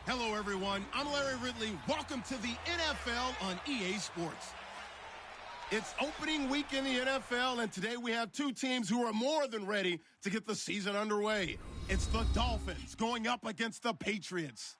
Hello, everyone. I'm Larry Ridley. Welcome to the NFL on EA Sports. It's opening week in the NFL, and today we have two teams who are more than ready to get the season underway. It's the Dolphins going up against the Patriots.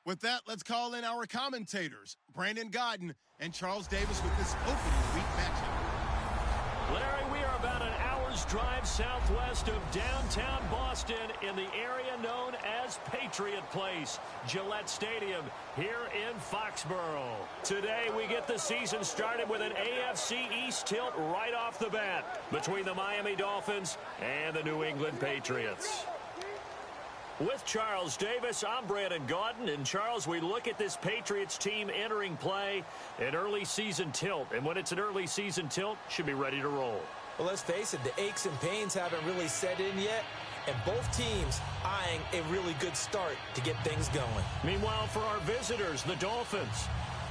With that, let's call in our commentators, Brandon Godden and Charles Davis, with this opening week matchup. Larry, we are about an hour's drive southwest of downtown Boston in the area known as Patriot Place, Gillette Stadium, here in Foxborough. Today, we get the season started with an AFC East tilt right off the bat between the Miami Dolphins and the New England Patriots. With Charles Davis, I'm Brandon Gaudin. And Charles, we look at this Patriots team entering play, an early season tilt. And when it's an early season tilt, should be ready to roll. Well, let's face it, the aches and pains haven't really set in yet. And both teams eyeing a really good start to get things going. Meanwhile, for our visitors, the Dolphins.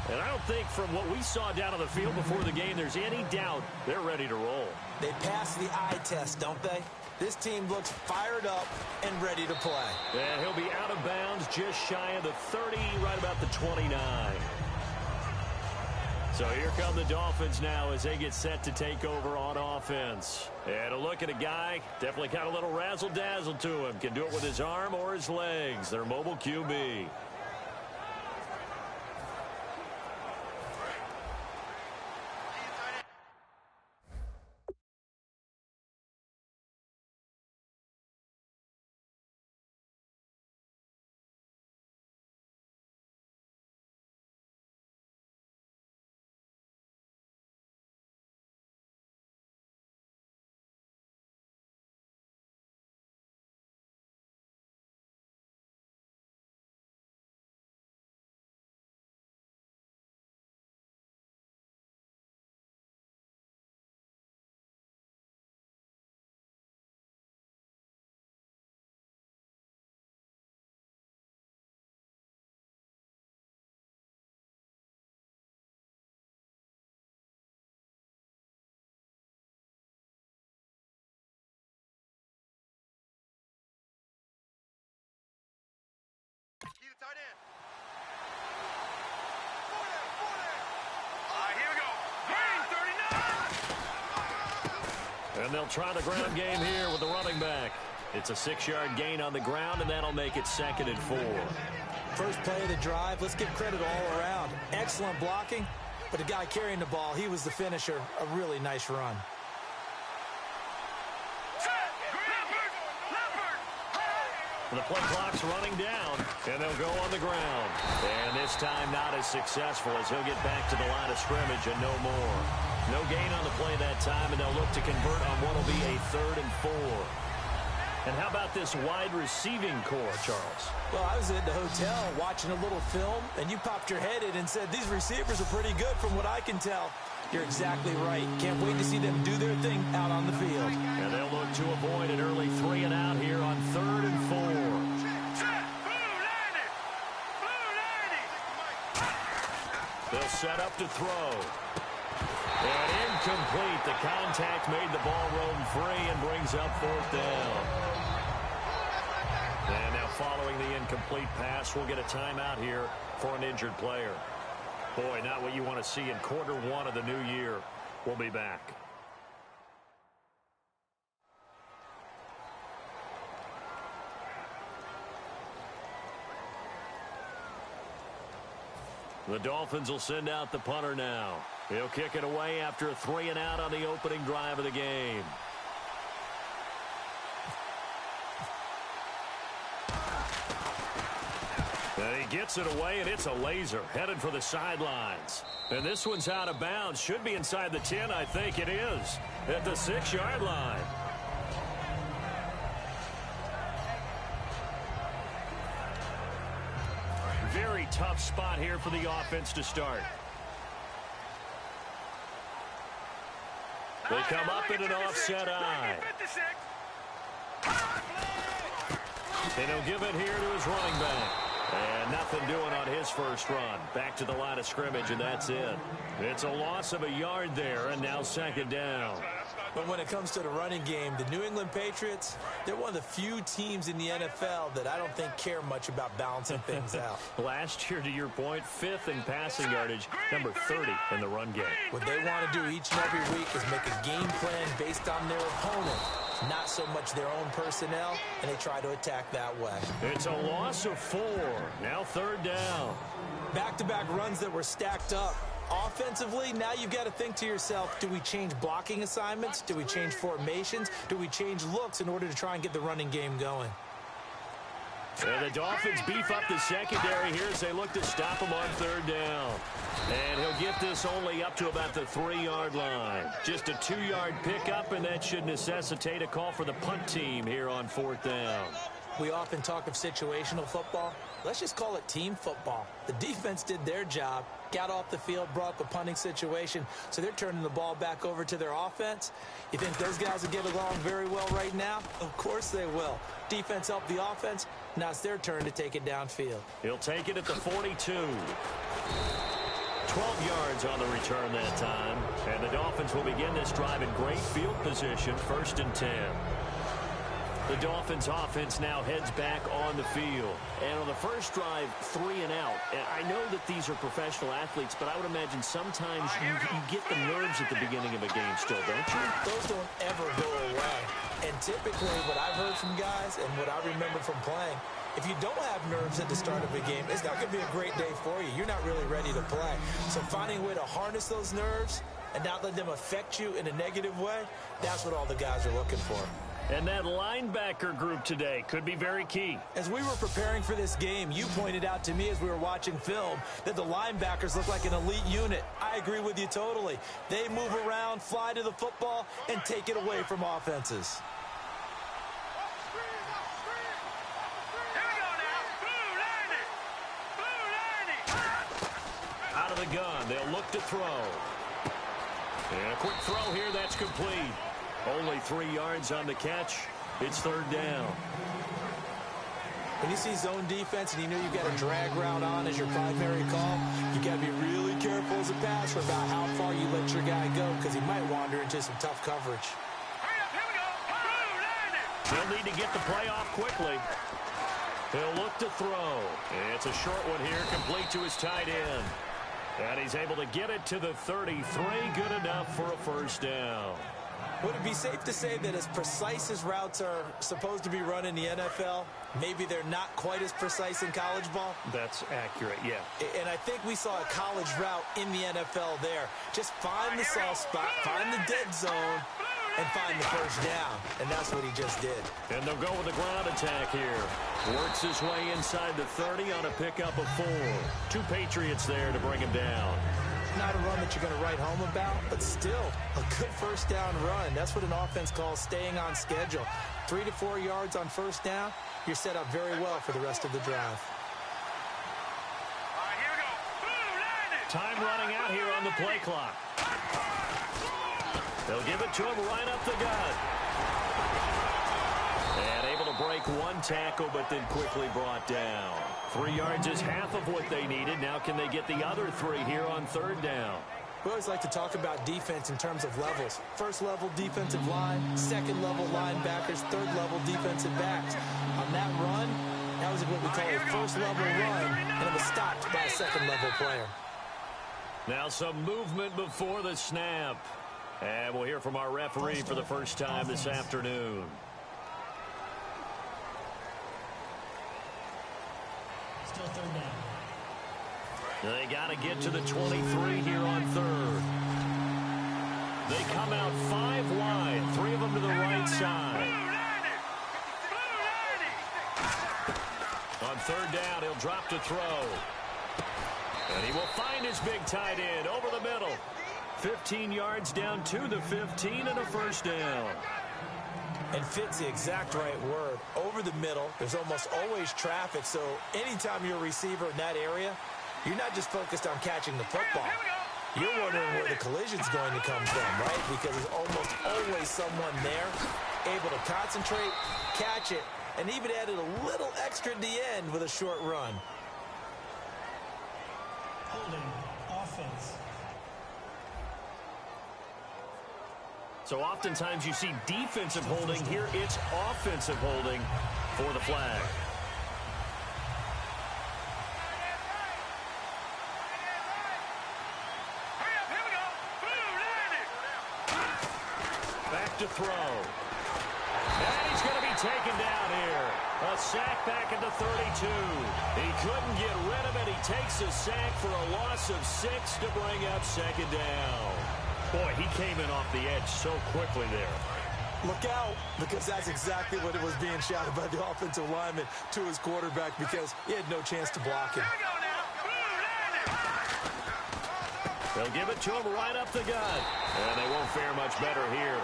And I don't think from what we saw down on the field before the game, there's any doubt they're ready to roll. They passed the eye test, don't they? This team looks fired up and ready to play. And he'll be out of bounds just shy of the 30, right about the 29. So here come the Dolphins now as they get set to take over on offense. And a look at a guy, definitely got a little razzle-dazzle to him. Can do it with his arm or his legs. Their mobile QB. Key to tight end. 40. All right, here we go. Gain 39. And they'll try the ground game here with the running back. It's a 6-yard gain on the ground, and that'll make it 2nd and 4. First play of the drive, let's give credit all around. Excellent blocking, but the guy carrying the ball, he was the finisher. A really nice run. The play clock's running down, and they'll go on the ground. And this time not as successful as he'll get back to the line of scrimmage and no more. No gain on the play that time, and they'll look to convert on what will be a 3rd and 4. And how about this wide receiving core, Charles? Well, I was at the hotel watching a little film, and you popped your head in and said, these receivers are pretty good from what I can tell. You're exactly right. Can't wait to see them do their thing out on the field. And they'll look to avoid an early 3 and out here on 3rd and 4. They'll set up to throw. And incomplete. The contact made the ball roam free and brings up 4th down. And now following the incomplete pass, we'll get a timeout here for an injured player. Boy, not what you want to see in quarter 1 of the new year. We'll be back. The Dolphins will send out the punter now. He'll kick it away after a 3 and out on the opening drive of the game. And he gets it away, and it's a laser headed for the sidelines. And this one's out of bounds. Should be inside the 10, I think it is, at the 6-yard line. Very tough spot here for the offense to start. They come up in an offset eye. And he'll give it here to his running back. And nothing doing on his first run. Back to the line of scrimmage, and that's it. It's a loss of a yard there, and now 2nd down. But when it comes to the running game, the New England Patriots, they're one of the few teams in the NFL that I don't think care much about balancing things out. Last year, to your point, 5th in passing yardage, number 30 in the run game. What they want to do each and every week is make a game plan based on their opponent, not so much their own personnel, and they try to attack that way. It's a loss of 4. Now 3rd down. Back-to-back runs that were stacked up. Offensively, now you've got to think to yourself, do we change blocking assignments? Do we change formations? Do we change looks in order to try and get the running game going? And the Dolphins beef up the secondary here as they look to stop him on 3rd down. And he'll get this only up to about the 3-yard line. Just a 2-yard pickup, and that should necessitate a call for the punt team here on 4th down. We often talk of situational football. Let's just call it team football. The defense did their job, got off the field, brought up a punting situation, so they're turning the ball back over to their offense. You think those guys will get along very well right now? Of course they will. Defense helped the offense. Now it's their turn to take it downfield. He'll take it at the 42. 12 yards on the return that time. And the Dolphins will begin this drive in great field position, 1st and 10. The Dolphins offense now heads back on the field. And on the first drive, 3 and out. And I know that these are professional athletes, but I would imagine sometimes you get the nerves at the beginning of a game still, don't you? Those don't ever go away. And typically what I've heard from guys and what I remember from playing, if you don't have nerves at the start of a game, it's not going to be a great day for you. You're not really ready to play. So finding a way to harness those nerves and not let them affect you in a negative way, that's what all the guys are looking for. And that linebacker group today could be very key. As we were preparing for this game, you pointed out to me as we were watching film that the linebackers look like an elite unit. I agree with you totally. They move around, fly to the football, and take it away from offenses. Out of the gun, they'll look to throw. And a quick throw here, that's complete. Only 3 yards on the catch. It's 3rd down. When you see zone defense and you know you've got a drag route on as your primary call, you got to be really careful as a passer about how far you let your guy go because he might wander into some tough coverage. He'll need to get the play off quickly. He'll look to throw. It's a short one here, complete to his tight end. And he's able to get it to the 33. Good enough for a 1st down. Would it be safe to say that as precise as routes are supposed to be run in the NFL, maybe they're not quite as precise in college ball? That's accurate, yeah. And I think we saw a college route in the NFL there. Just find the soft spot, find the dead zone, and find the 1st down. And that's what he just did. And they'll go with the ground attack here. Works his way inside the 30 on a pickup of 4. 2 Patriots there to bring him down. Not a run that you're going to write home about, but still a good 1st down run. That's what an offense calls staying on schedule. 3 to 4 yards on 1st down, you're set up very well for the rest of the drive. Here we go. Time running out here on the play clock. They'll give it to him right up the gut. And able to break 1 tackle, but then quickly brought down. 3 yards is half of what they needed. Now can they get the other 3 here on 3rd down? We always like to talk about defense in terms of levels. 1st level defensive line, 2nd level linebackers, 3rd level defensive backs. On that run, that was what we call a 1st level run, and it was stopped by a 2nd level player. Now some movement before the snap. And we'll hear from our referee for the first time this afternoon. Still 3rd down. They got to get to the 23 here on 3rd. They come out 5 wide, 3 of them to the right side. On 3rd down, he'll drop to throw. And he will find his big tight end over the middle. 15 yards down to the 15 and a 1st down. And fit's the exact right word. Over the middle, there's almost always traffic, so anytime you're a receiver in that area, you're not just focused on catching the football. You're wondering where the collision's going to come from, right? Because there's almost always someone there able to concentrate, catch it, and even added a little extra at the end with a short run. Holding offense. So oftentimes you see defensive holding. Here it's offensive holding for the flag. Back to throw. And he's going to be taken down here. A sack back at the 32. He couldn't get rid of it. He takes a sack for a loss of 6 to bring up second down. Boy, he came in off the edge so quickly there. Look out, because that's exactly what it was being shouted by the offensive lineman to his quarterback, because he had no chance to block him. They'll give it to him right up the gut. And they won't fare much better here.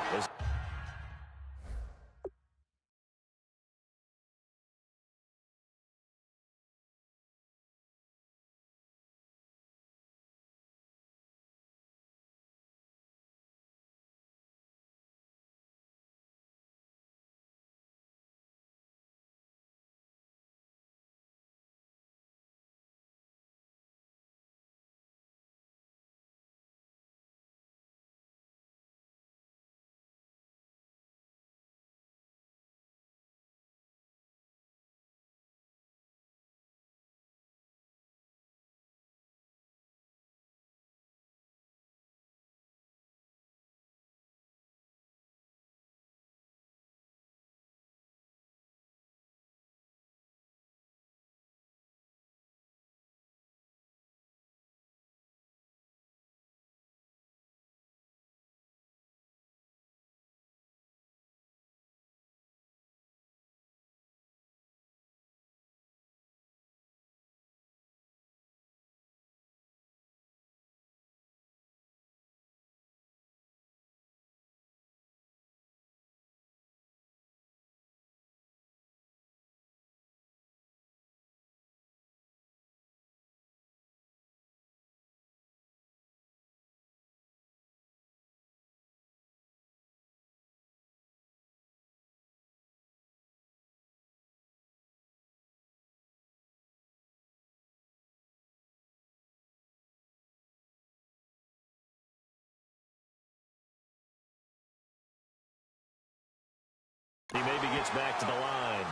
He maybe gets back to the line.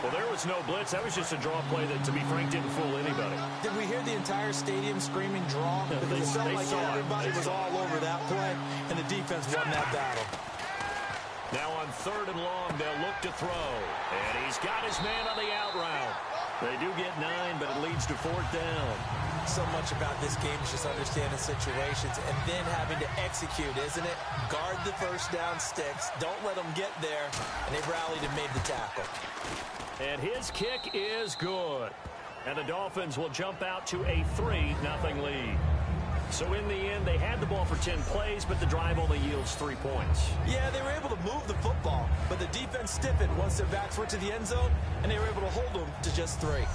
Well, there was no blitz. That was just a draw play that, to be frank, didn't fool anybody. Did we hear the entire stadium screaming draw? Yeah, because it felt like everybody was saw all over that play, and the defense won that battle. Now on 3rd and long, they'll look to throw. And he's got his man on the out route. They do get 9, but it leads to 4th down. So much about this game is just understanding situations and then having to execute, isn't it? Guard the first down sticks. Don't let them get there. And they've rallied and made the tackle. And his kick is good. And the Dolphins will jump out to a 3-0 lead. So in the end, they had the ball for 10 plays, but the drive only yields 3 points. Yeah, they were able to move the football, but the defense stiffened once their backs were to the end zone, and they were able to hold them to just 3.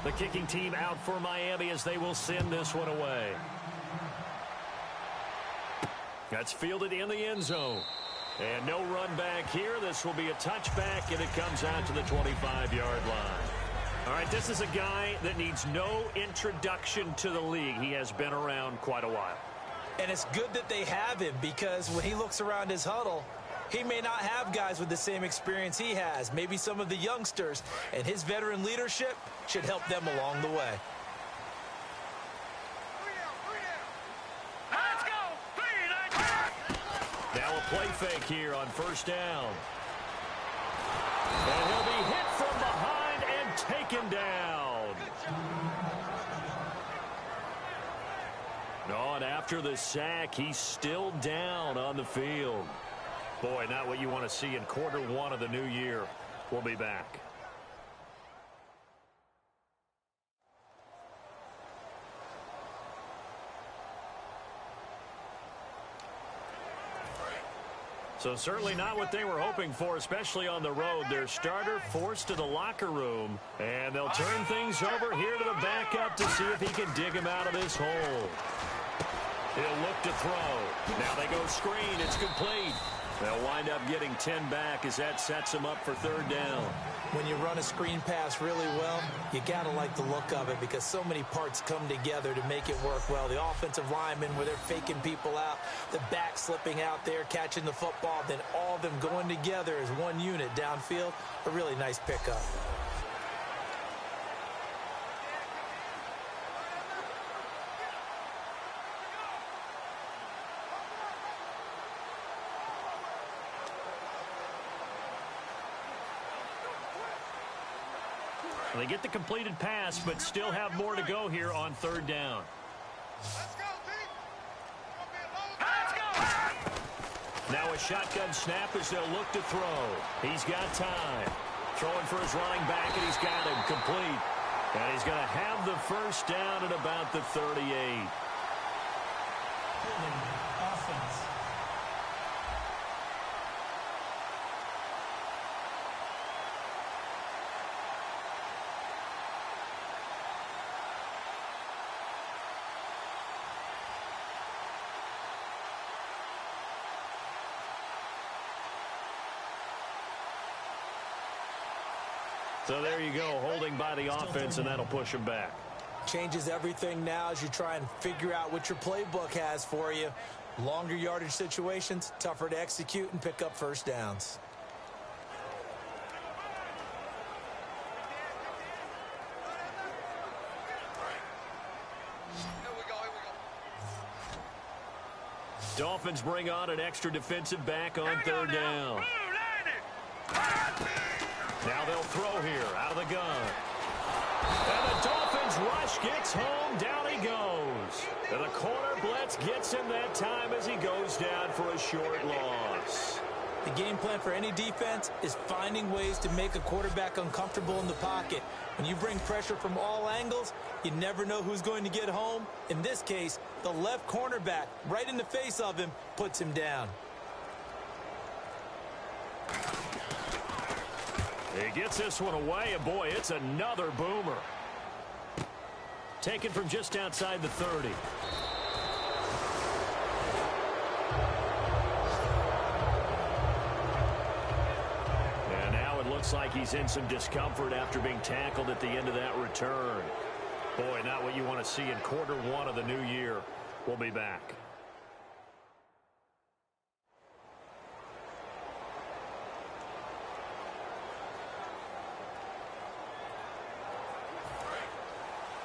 The kicking team out for Miami as they will send this one away. That's fielded in the end zone. And no run back here. This will be a touchback, and it comes out to the 25-yard line. All right, this is a guy that needs no introduction to the league. He has been around quite a while. And it's good that they have him, because when he looks around his huddle, he may not have guys with the same experience he has, maybe some of the youngsters, and his veteran leadership should help them along the way. Let's go. Now a play fake here on 1st down. And he'll be hit from behind and taken down. No, and after the sack, he's still down on the field. Boy, not what you want to see in Q1 of the new year. We'll be back. So certainly not what they were hoping for, especially on the road. Their starter forced to the locker room, and they'll turn things over here to the backup to see if he can dig him out of this hole. He'll look to throw. Now they go screen. It's complete. They'll wind up getting 10 back as that sets them up for third down. When you run a screen pass really well, you got to like the look of it because so many parts come together to make it work well. The offensive linemen where they're faking people out, the back slipping out there, catching the football, then all of them going together as one unit downfield. A really nice pickup. They get the completed pass, but still have more to go here on third down. Now a shotgun snap as they'll look to throw. He's got time. Throwing for his running back, and he's got him complete. And he's going to have the first down at about the 38. Offense. So there you go, holding by the offense, and that'll push him back. Changes everything now as you try and figure out what your playbook has for you. Longer yardage situations, tougher to execute and pick up first downs. Dolphins bring on an extra defensive back on third down. Now they'll throw here out of the gun. And the Dolphins rush gets home. Down he goes. And the corner blitz gets him that time as he goes down for a short loss. The game plan for any defense is finding ways to make a quarterback uncomfortable in the pocket. When you bring pressure from all angles, you never know who's going to get home. In this case, the left cornerback, right in the face of him, puts him down. He gets this one away, and boy, it's another boomer. Taken from just outside the 30. And now it looks like he's in some discomfort after being tackled at the end of that return. Boy, not what you want to see in quarter one of the new year. We'll be back.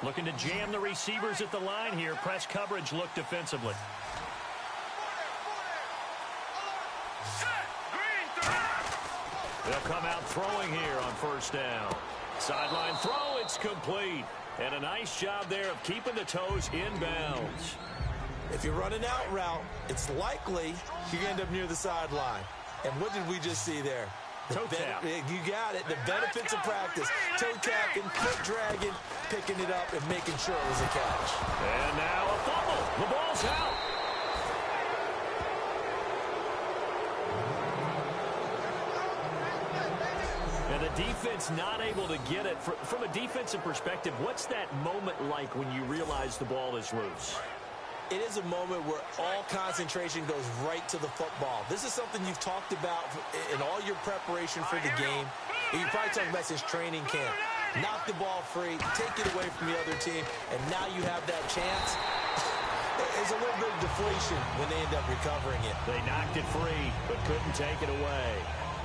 Looking to jam the receivers at the line here. Press coverage look defensively. They'll come out throwing here on first down. Sideline throw, it's complete. And a nice job there of keeping the toes inbounds. If you run an out route, it's likely you end up near the sideline. And what did we just see there? Toe tap. You got it. The benefits of practice. Toe tapping, foot dragging, picking it up, and making sure it was a catch. And now a fumble. The ball's out. And the defense not able to get it. From a defensive perspective, what's that moment like when you realize the ball is loose? It is a moment where all concentration goes right to the football. This is something you've talked about in all your preparation for the game. You're probably talking about since training camp. Knock the ball free, take it away from the other team, and now you have that chance. There's a little bit of deflation when they end up recovering it. They knocked it free, but couldn't take it away.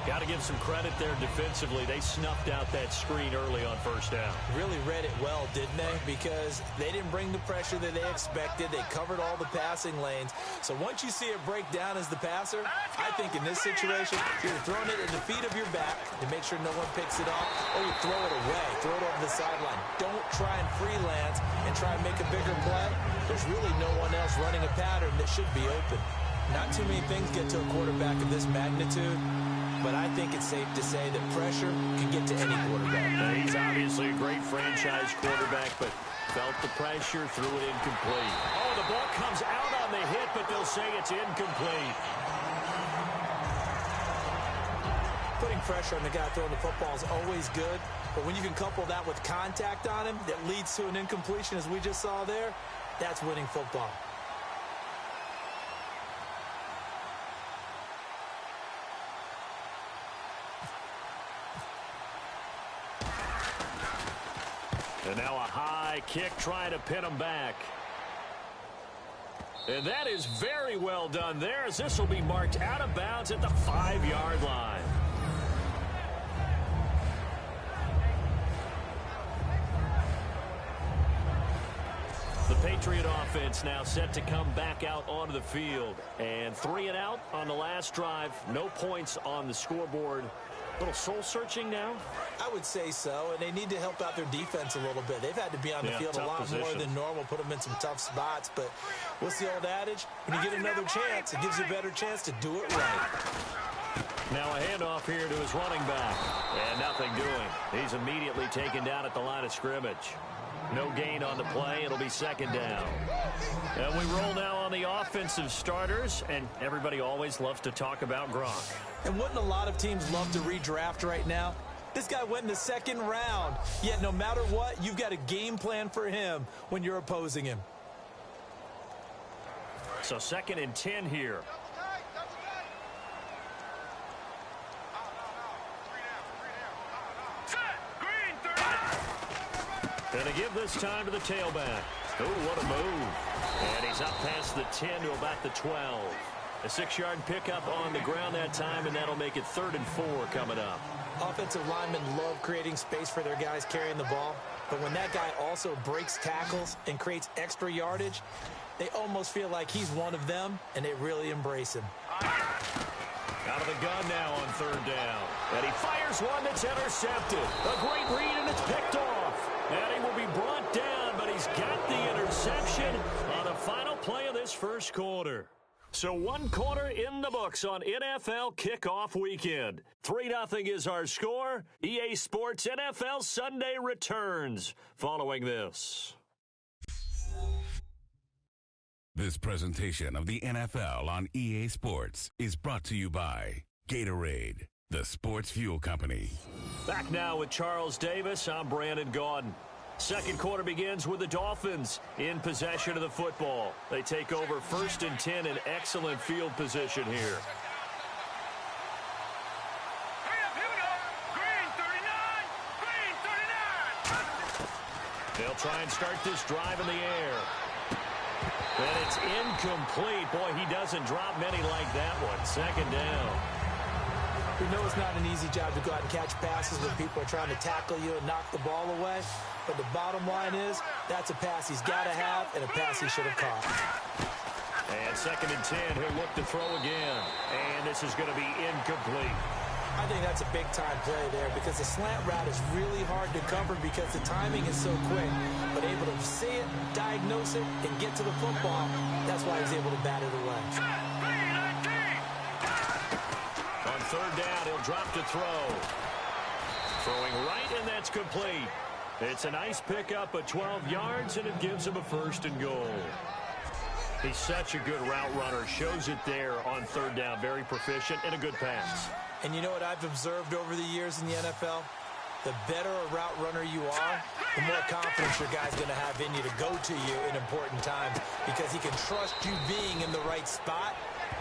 Got to give some credit there defensively. They snuffed out that screen early on first down. Really read it well, didn't they? Because they didn't bring the pressure that they expected. They covered all the passing lanes. So once you see it break down as the passer, I think in this situation, you're throwing it at the feet of your back to make sure no one picks it off, or you throw it away, throw it over the sideline. Don't try and freelance and try and make a bigger play. There's really no one else running a pattern that should be open. Not too many things get to a quarterback of this magnitude. But I think it's safe to say that pressure can get to any quarterback. He's obviously a great franchise quarterback, but felt the pressure, threw it incomplete. Oh, the ball comes out on the hit, but they'll say it's incomplete. Putting pressure on the guy throwing the football is always good, but when you can couple that with contact on him that leads to an incompletion, as we just saw there, that's winning football. And now a high kick trying to pin him back. And that is very well done there, as this will be marked out of bounds at the 5-yard line. The Patriot offense now set to come back out onto the field. And 3 and out on the last drive. No points on the scoreboard. A little soul-searching now? I would say so, and they need to help out their defense a little bit. They've had to be on the field a lot more than normal, put them in some tough spots. But what's the old adage? When you get another chance, it gives you a better chance to do it right. Now a handoff here to his running back. And nothing doing. He's immediately taken down at the line of scrimmage. No gain on the play. It'll be second down. And we roll now on the offensive starters, and everybody always loves to talk about Gronk. And wouldn't a lot of teams love to redraft right now? This guy went in the second round, yet no matter what, you've got a game plan for him when you're opposing him. So 2nd and 10 here. And to give this time to the tailback. Oh, what a move. And he's up past the 10 to about the 12. A 6-yard pickup on the ground that time, and that'll make it 3rd and 4 coming up. Offensive linemen love creating space for their guys carrying the ball. But when that guy also breaks tackles and creates extra yardage, they almost feel like he's one of them, and they really embrace him. Out of the gun now on 3rd down. And he fires one that's intercepted. A great read, and it's picked off. And he will be brought down, but he's got the interception on the final play of this first quarter. So 1 quarter in the books on NFL kickoff weekend. 3-0 is our score. EA Sports NFL Sunday returns following this. This presentation of the NFL on EA Sports is brought to you by Gatorade, the sports fuel company. Back now with Charles Davis. I'm Brandon Gaudin. Second quarter begins with the Dolphins in possession of the football. They take over 1st and 10 in excellent field position here. Hurry up, here we go. Green 39. They'll try and start this drive in the air. And it's incomplete. Boy, he doesn't drop many like that one. 2nd down. We know it's not an easy job to go out and catch passes when people are trying to tackle you and knock the ball away. But the bottom line is, that's a pass he's got to have and a pass he should have caught. And 2nd and 10, he'll look to throw again. And this is going to be incomplete. I think that's a big-time play there because the slant route is really hard to cover because the timing is so quick. But able to see it, diagnose it, and get to the football, that's why he's able to bat it away. On 3rd down, he'll drop to throw. Throwing right, and that's complete. It's a nice pickup of 12 yards, and it gives him a 1st and goal. He's such a good route runner. Shows it there on 3rd down. Very proficient and a good pass. And you know what I've observed over the years in the NFL? The better a route runner you are, the more confidence your guy's going to have in you to go to you in important times because he can trust you being in the right spot,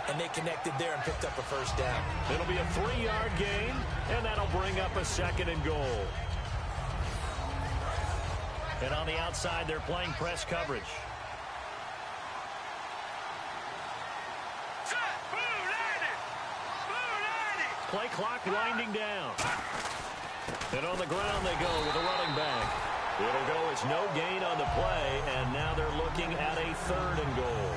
and they connected there and picked up a 1st down. It'll be a 3-yard gain, and that'll bring up a 2nd and goal. And on the outside, they're playing press coverage. Play clock winding down. And on the ground they go with a running back. It'll go as no gain on the play, and now they're looking at a 3rd and goal.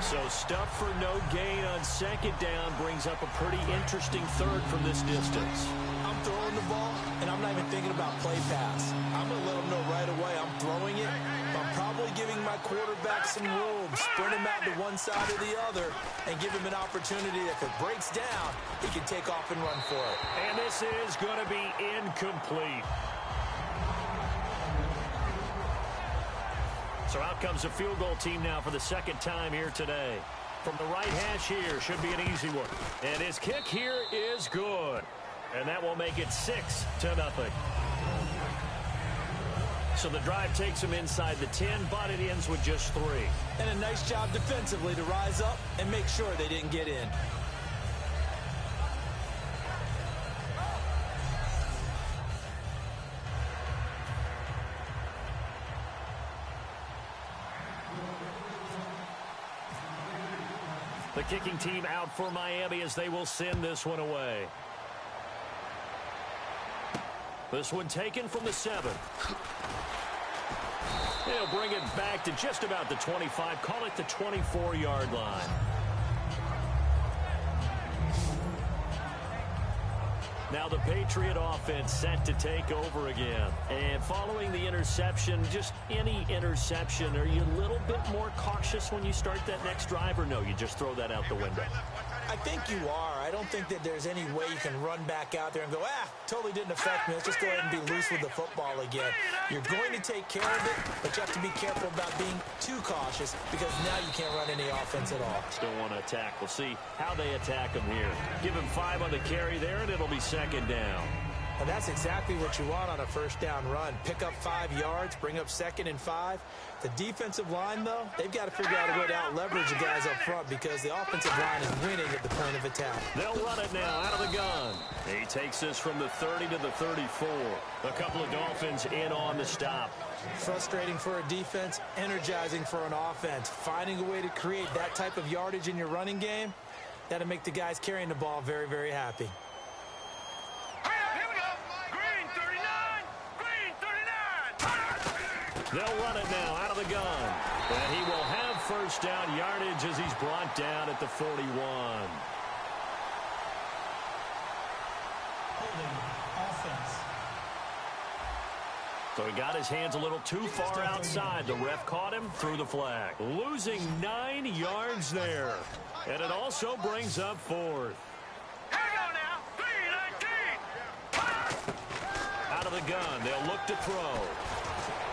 So stuff for no gain on 2nd down brings up a pretty interesting 3rd from this distance. I'm throwing the ball, and I'm not even thinking about play pass. I'm going to let them know right away I'm throwing it, but I'm probably giving my quarterback some room, sprint him out to one side or the other, and give him an opportunity that if it breaks down, he can take off and run for it. And this is going to be incomplete. So out comes the field goal team now for the 2nd time here today. From the right hash here, should be an easy one. And his kick here is good. And that will make it 6-0. So the drive takes him inside the 10, but it ends with just 3. And a nice job defensively to rise up and make sure they didn't get in. The kicking team out for Miami as they will send this one away. This one taken from the 7. They'll bring it back to just about the 25. Call it the 24-yard line. Now the Patriot offense set to take over again. And following the interception, just any interception, are you a little bit more cautious when you start that next drive, or no, you just throw that out the window? I think you are. I don't think that there's any way you can run back out there and go, totally didn't affect me. Let's just go ahead and be loose with the football again. You're going to take care of it, but you have to be careful about being too cautious because now you can't run any offense at all. Still want to attack. We'll see how they attack him here. Give him 5 on the carry there, and it'll be second down. And that's exactly what you want on a first down run. Pick up 5 yards, bring up 2nd and 5. The defensive line, though, they've got to figure out a way to out-leverage the guys up front because the offensive line is winning at the point of attack. They'll run it now out of the gun. He takes this from the 30 to the 34. A couple of Dolphins in on the stop. Frustrating for a defense, energizing for an offense. Finding a way to create that type of yardage in your running game, that'll make the guys carrying the ball very, very happy. They'll run it now out of the gun. And he will have first down yardage as he's brought down at the 41. Holding offense. So he got his hands a little too far outside. The ref caught him, threw the flag. Losing 9 yards there. And it also brings up 4th. Out of the gun, they'll look to throw.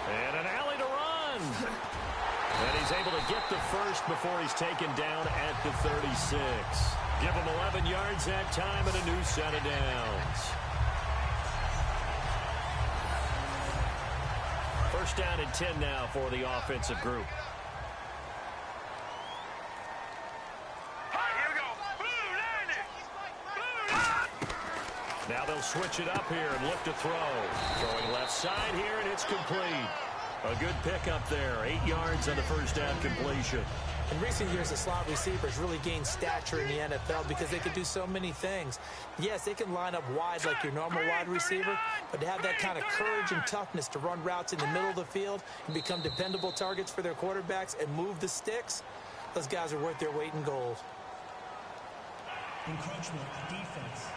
And an alley to run. And he's able to get the first before he's taken down at the 36. Give him 11 yards that time and a new set of downs. First down and 10 now for the offensive group. Now they'll switch it up here and look to throw. Throwing left side here, and it's complete. A good pickup there. 8 yards on the first down completion. In recent years, the slot receivers really gained stature in the NFL because they could do so many things. Yes, they can line up wide like your normal wide receiver, but to have that kind of courage and toughness to run routes in the middle of the field and become dependable targets for their quarterbacks and move the sticks, those guys are worth their weight in gold. Encroachment, defense.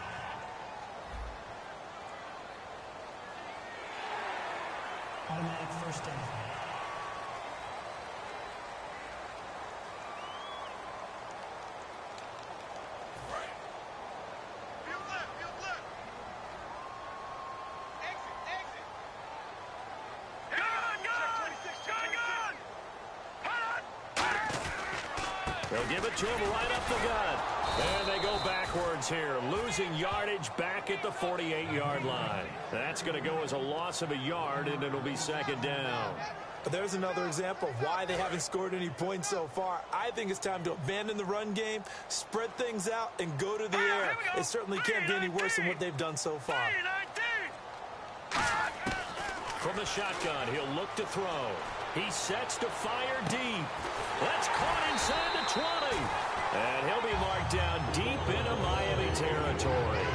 Automatic first down. They'll give it to him right up the gut. And they go backwards here, losing yardage back at the 48-yard line. That's going to go as a loss of a yard, and it'll be second down. But there's another example of why they haven't scored any points so far. I think it's time to abandon the run game, spread things out, and go to the air. It certainly can't be any worse than what they've done so far. From the shotgun, he'll look to throw. He sets to fire deep. That's caught inside the 20. And he'll be marked down deep into Miami territory.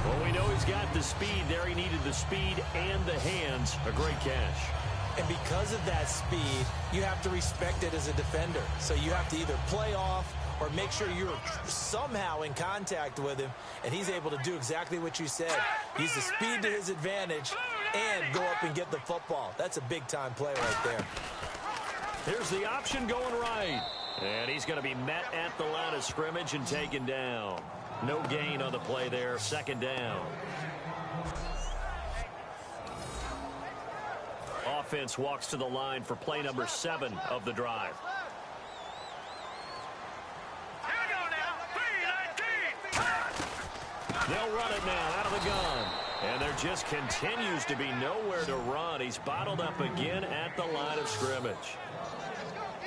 Well, we know he's got the speed there. He needed the speed and the hands. A great catch. And because of that speed, you have to respect it as a defender. So you have to either play off or make sure you're somehow in contact with him, and he's able to do exactly what you said. Use the speed to his advantage and go up and get the football. That's a big-time play right there. Here's the option going right. And he's going to be met at the line of scrimmage and taken down. No gain on the play there. Second down. Offense walks to the line for play number 7 of the drive. They'll run it now out of the gun. And there just continues to be nowhere to run. He's bottled up again at the line of scrimmage.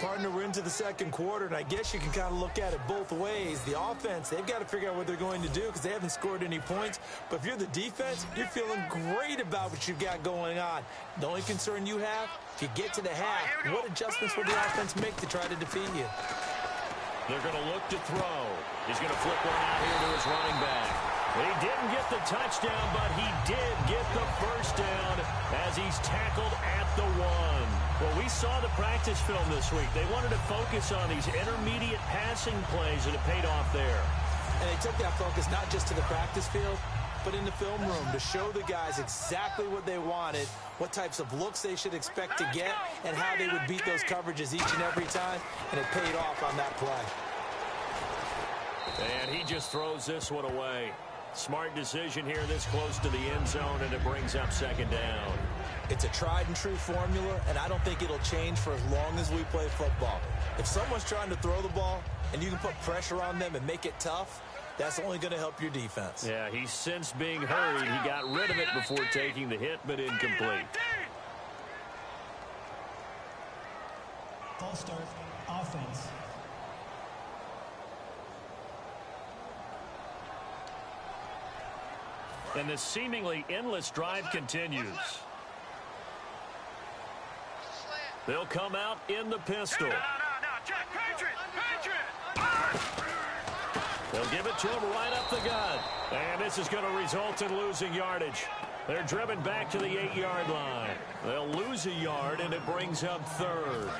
Partner, we're into the second quarter, and I guess you can kind of look at it both ways. The offense, they've got to figure out what they're going to do because they haven't scored any points. But if you're the defense, you're feeling great about what you've got going on. The only concern you have, if you get to the half, what adjustments will the offense make to try to defeat you? They're going to look to throw. He's going to flip one out here to his running back. He didn't get the touchdown, but he did get the first down as he's tackled at the 1. Well, we saw the practice film this week. They wanted to focus on these intermediate passing plays, and it paid off there. And they took that focus not just to the practice field, but in the film room to show the guys exactly what they wanted, what types of looks they should expect to get, and how they would beat those coverages each and every time, and it paid off on that play. And he just throws this one away. Smart decision here this close to the end zone, and it brings up second down. It's a tried-and-true formula, and I don't think it'll change for as long as we play football. If someone's trying to throw the ball and you can put pressure on them and make it tough, that's only going to help your defense. Yeah, he's since being hurried. He got rid of it before taking the hit, but incomplete. False start, offense. And this seemingly endless drive continues. They'll come out in the pistol. No, Jack, Patriot! They'll give it to him right up the gut. And this is going to result in losing yardage. They're driven back to the 8-yard line. They'll lose a yard, and it brings up third.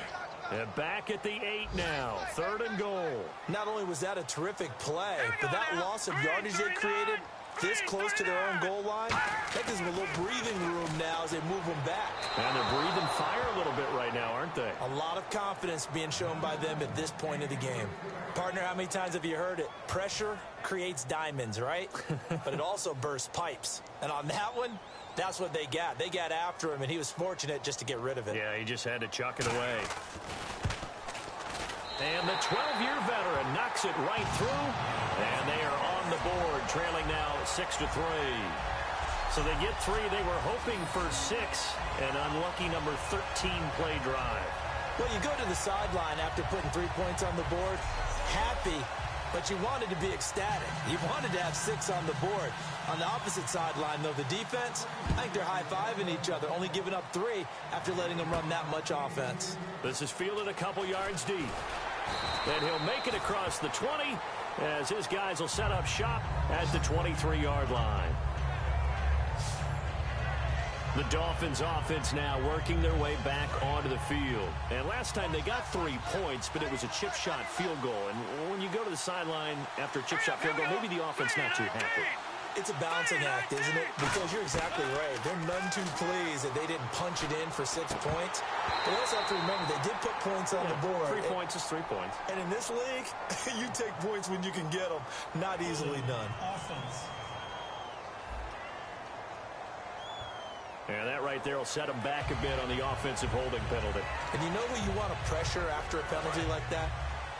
And back at the 8 now. 3rd and goal. Not only was that a terrific play, but that loss of yardage they created this close to their own goal line, that gives them a little breathing room now as they move them back. And they're breathing fire a little bit right now, aren't they? A lot of confidence being shown by them at this point of the game. Partner, how many times have you heard it? Pressure creates diamonds, right? But it also bursts pipes. And on that one, that's what they got. They got after him, and he was fortunate just to get rid of it. Yeah, he just had to chuck it away. And the 12-year veteran knocks it right through. And they are on the board, trailing now 6-3. So they get 3. They were hoping for 6. An unlucky number 13 play drive. Well, you go to the sideline after putting 3 points on the board, happy, but you wanted to be ecstatic. You wanted to have 6 on the board. On the opposite sideline, though, the defense, I think they're high-fiving each other, only giving up 3 after letting them run that much offense. This is fielded a couple yards deep. And he'll make it across the 20 as his guys will set up shop at the 23-yard line. The Dolphins offense now working their way back onto the field. And last time they got 3 points, but it was a chip shot field goal. And when you go to the sideline after a chip shot field goal, maybe the offense not too happy. It's a balancing act, isn't it? Because you're exactly right. They're none too pleased that they didn't punch it in for 6 points. But you also have to remember they did put points on the board. 3 points is 3 points. And in this league, you take points when you can get them. Not easily done. Offense. And that right there will set them back a bit on the offensive holding penalty. And you know who you want to pressure after a penalty like that?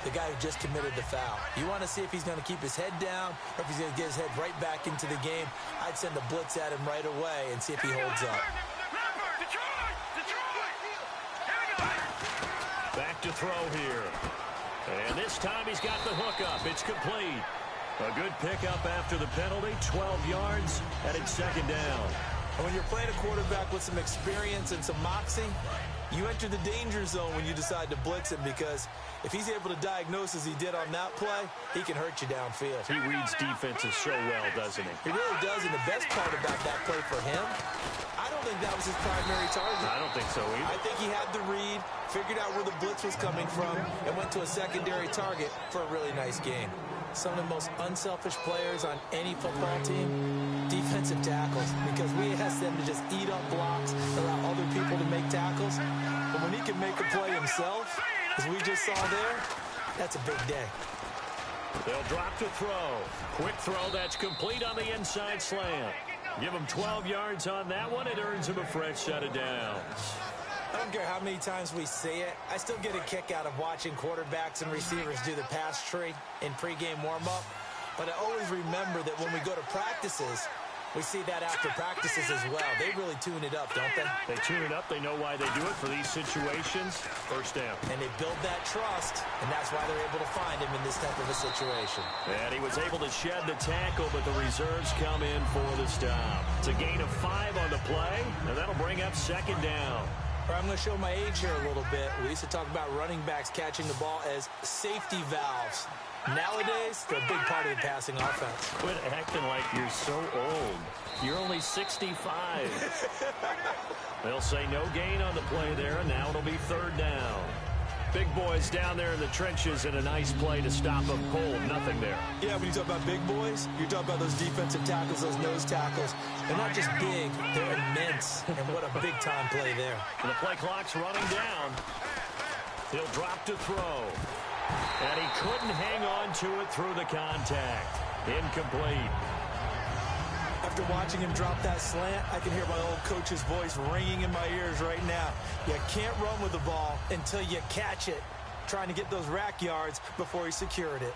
The guy who just committed the foul. You want to see if he's going to keep his head down or if he's going to get his head right back into the game. I'd send a blitz at him right away and see if he holds up. Back to throw here. And this time he's got the hook up. It's complete. A good pickup after the penalty. 12 yards, and it's second down. And when you're playing a quarterback with some experience and some moxie, you enter the danger zone when you decide to blitz him, because if he's able to diagnose as he did on that play, he can hurt you downfield. He reads defenses so well, doesn't he? He really does, and the best part about that play for him, I don't think that was his primary target. I don't think so either. I think he had the read, figured out where the blitz was coming from, and went to a secondary target for a really nice game. Some of the most unselfish players on any football team, defensive tackles, because we ask them to just eat up blocks, allow other people to make tackles. But when he can make a play himself, as we just saw there, that's a big day. They'll drop to throw. Quick throw that's complete on the inside slant. Give him 12 yards on that one. It earns him a fresh set of downs. I don't care how many times we see it. I still get a kick out of watching quarterbacks and receivers do the pass tree in pregame warm-up. But I always remember that when we go to practices, We see that after practices as well. They really tune it up, don't they? They tune it up. They know why they do it for these situations. First down. And they build that trust, and that's why they're able to find him in this type of a situation. And he was able to shed the tackle, but the reserves come in for the stop. It's a gain of 5 on the play, and that'll bring up second down. I'm going to show my age here a little bit. We used to talk about running backs catching the ball as safety valves. Nowadays, they're a big part of the passing offense. Quit acting like you're so old. You're only 65. They'll say no gain on the play there, and now it'll be third down. Big boys down there in the trenches, and a nice play to stop a pull. Nothing there. Yeah, when you talk about big boys, you're talking about those defensive tackles, those nose tackles. They're not just big, they're immense. And what a big-time play there. And the play clock's running down. He'll drop to throw. And he couldn't hang on to it through the contact. Incomplete. After watching him drop that slant, I can hear my old coach's voice ringing in my ears right now. You can't run with the ball until you catch it. Trying to get those rack yards before he secured it.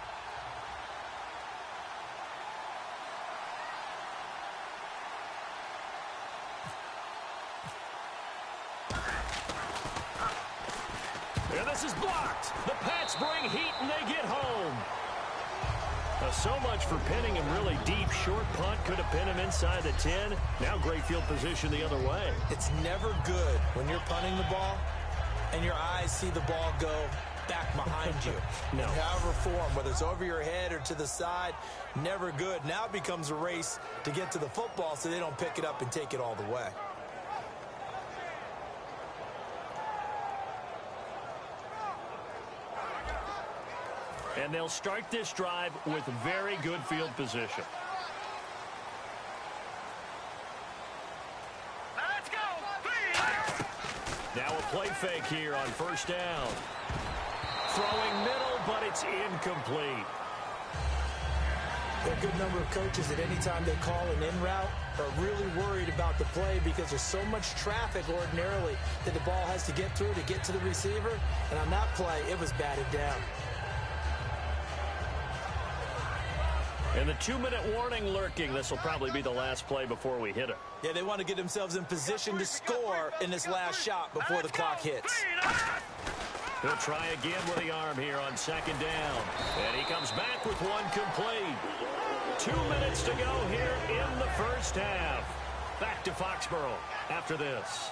And this is blocked. The Pats bring heat and they get home. So much for pinning him really deep. Short punt could have pinned him inside the 10. Now great field position the other way. It's never good when you're punting the ball and your eyes see the ball go back behind you. No. However form, whether it's over your head or to the side, never good. Now it becomes a race to get to the football so they don't pick it up and take it all the way. And they'll start this drive with very good field position. Let's go. Now a play fake here on first down. Throwing middle, but it's incomplete. There are a good number of coaches at any time they call an in route are really worried about the play because there's so much traffic ordinarily that the ball has to get through to get to the receiver. And on that play, it was batted down. And the 2-minute warning lurking. This will probably be the last play before we hit it. Yeah, they want to get themselves in position to score in this last shot before the clock hits. He'll try again with the arm here on second down. And he comes back with one complete. 2 minutes to go here in the first half. Back to Foxborough after this.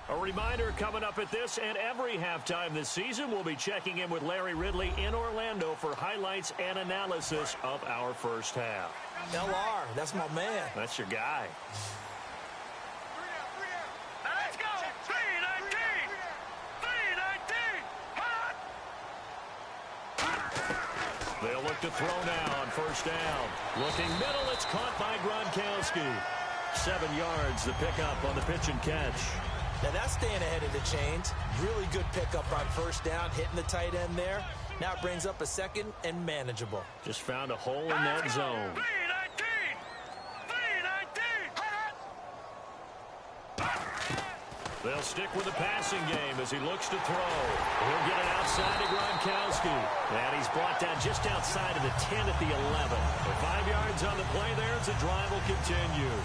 A reminder coming up at this and every halftime this season, we'll be checking in with Larry Ridley in Orlando for highlights and analysis of our first half. LR, that's my man. That's your guy. Let's go. 319. 319. They'll look to throw now on first down. Looking middle, it's caught by Gronkowski. 7 yards, the pickup on the pitch and catch. Now that's staying ahead of the chains. Really good pickup on first down, hitting the tight end there. Now it brings up a second and manageable. Just found a hole in that zone. 319. 319. They'll stick with the passing game as he looks to throw. He'll get it outside to Gronkowski. And he's brought down just outside of the 10 at the 11. For 5 yards on the play there as the drive will continue.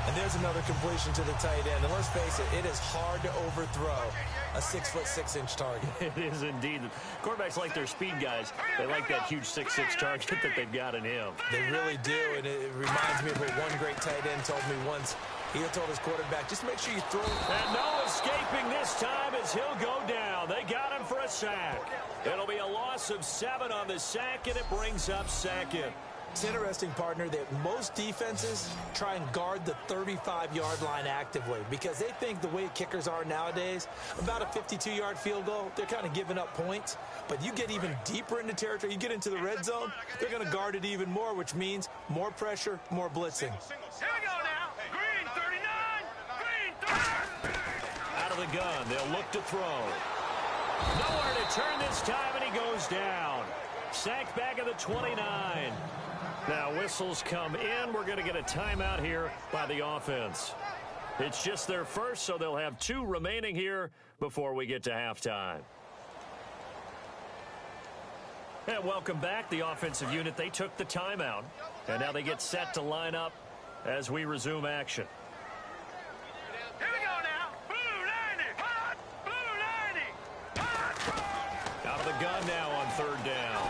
And there's another completion to the tight end. And let's face it, it is hard to overthrow a 6'6" target. It is indeed. Quarterbacks like their speed guys. They like that huge 6'6" target that they've got in him. They really do, and it reminds me of what one great tight end told me once. He told his quarterback, just make sure you throw. And no escaping this time as he'll go down. They got him for a sack. It'll be a loss of 7 on the sack, and it brings up second. It's interesting, partner, that most defenses try and guard the 35-yard line actively because they think the way kickers are nowadays, about a 52-yard field goal, they're kind of giving up points. But you get even deeper into territory, you get into the red zone, they're going to guard it even more, which means more pressure, more blitzing. Here we go now. Green 39. Green 30. Out of the gun, they'll look to throw. Nowhere to turn this time, and he goes down. Sacked back at the 29. Now whistles come in. We're going to get a timeout here by the offense. It's just their first, so they'll have 2 remaining here before we get to halftime. And welcome back. The offensive unit, they took the timeout, and now they get set to line up as we resume action. Here we go now. Blue 90. Hot. Blue 90. Hot. Out of the gun now on 3rd down.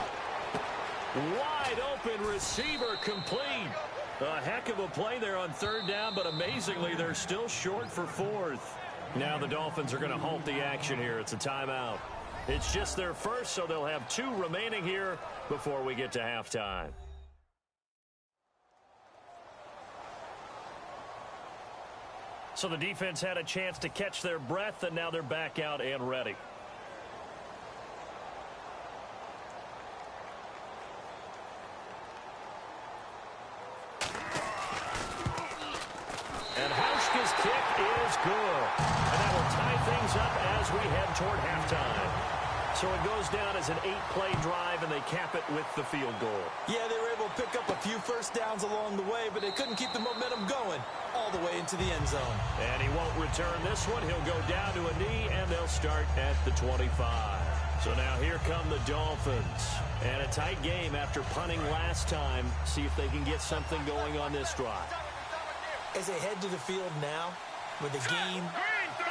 Wide open receiver complete. A heck of a play there on 3rd down, but amazingly, they're still short for 4th. Now the Dolphins are going to halt the action here. It's a timeout. It's just their first, so they'll have 2 remaining here before we get to halftime. So the defense had a chance to catch their breath, and now they're back out and ready. And Hauschka's kick is good. And that will tie things up as we head toward halftime. So it goes down as an 8-play drive, and they cap it with the field goal. Yeah, they were able to pick up a few first downs along the way, but they couldn't keep the momentum going all the way into the end zone. And he won't return this one. He'll go down to a knee, and they'll start at the 25. So now here come the Dolphins. And a tight game after punting last time. See if they can get something going on this drive. As they head to the field now, with the game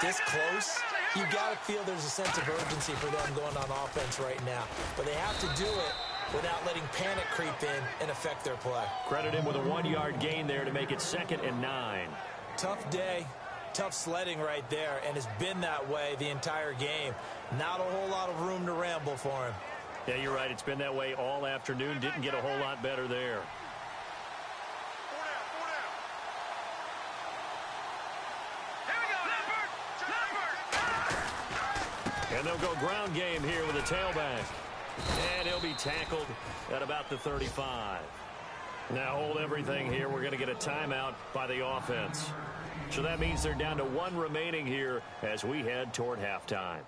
this close, you've got to feel there's a sense of urgency for them going on offense right now. But they have to do it without letting panic creep in and affect their play. Credit him with a 1-yard gain there to make it 2nd and 9. Tough day, tough sledding right there, and it's been that way the entire game. Not a whole lot of room to ramble for him. Yeah, you're right. It's been that way all afternoon. Didn't get a whole lot better there. And they'll go ground game here with a tailback. And he'll be tackled at about the 35. Now hold everything here. We're going to get a timeout by the offense. So that means they're down to 1 remaining here as we head toward halftime.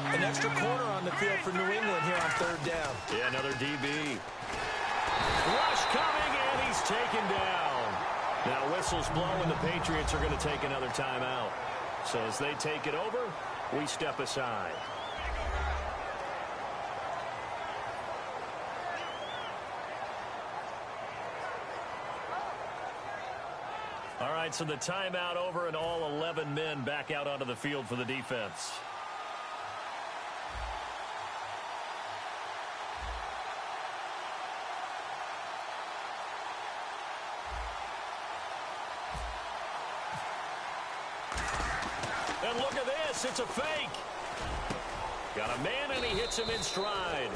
An extra corner on the field for New England here on 3rd down. Yeah, another DB. Rush coming, and he's taken down. Now whistles blow, and the Patriots are going to take another timeout. So as they take it over, we step aside. All right, so the timeout over, and all 11 men back out onto the field for the defense. And look at this. It's a fake. Got a man, and he hits him in stride.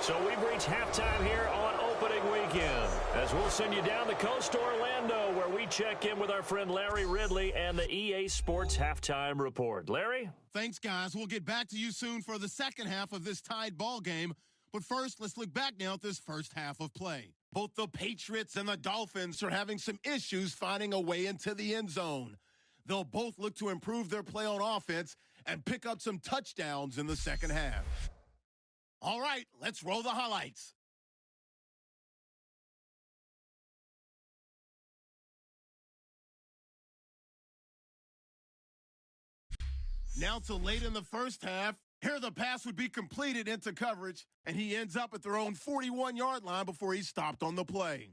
So we've reached halftime here on opening weekend, as we'll send you down the coast to Orlando, where we check in with our friend Larry Ridley and the EA Sports Halftime Report. Larry? Thanks, guys. We'll get back to you soon for the second half of this tied ball game. But first, let's look back now at this first half of play. Both the Patriots and the Dolphins are having some issues finding a way into the end zone. They'll both look to improve their play on offense and pick up some touchdowns in the second half. All right, let's roll the highlights. Now to late in the first half, here the pass would be completed into coverage, and he ends up at their own 41-yard line before he's stopped on the play.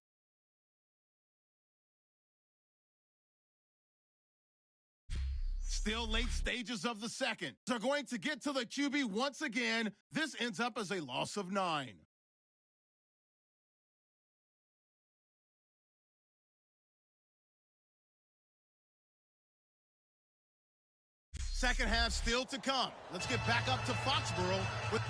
Still late stages of the second. They're going to get to the QB once again. This ends up as a loss of 9. Second half still to come. Let's get back up to Foxborough with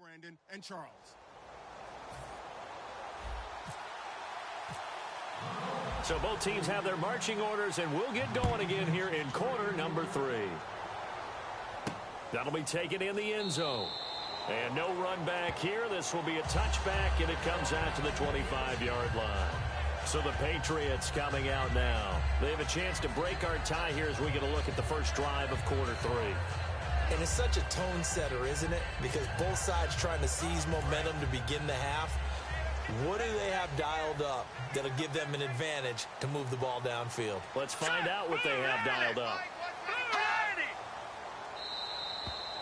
Brandon and Charles. So both teams have their marching orders, and we'll get going again here in quarter number 3. That'll be taken in the end zone. And no run back here. This will be a touchback, and it comes out to the 25-yard line. So the Patriots coming out now. They have a chance to break our tie here as we get a look at the first drive of quarter 3. And it's such a tone setter, isn't it? Because both sides trying to seize momentum to begin the half. What do they have dialed up that'll give them an advantage to move the ball downfield? Let's find out what they have dialed up.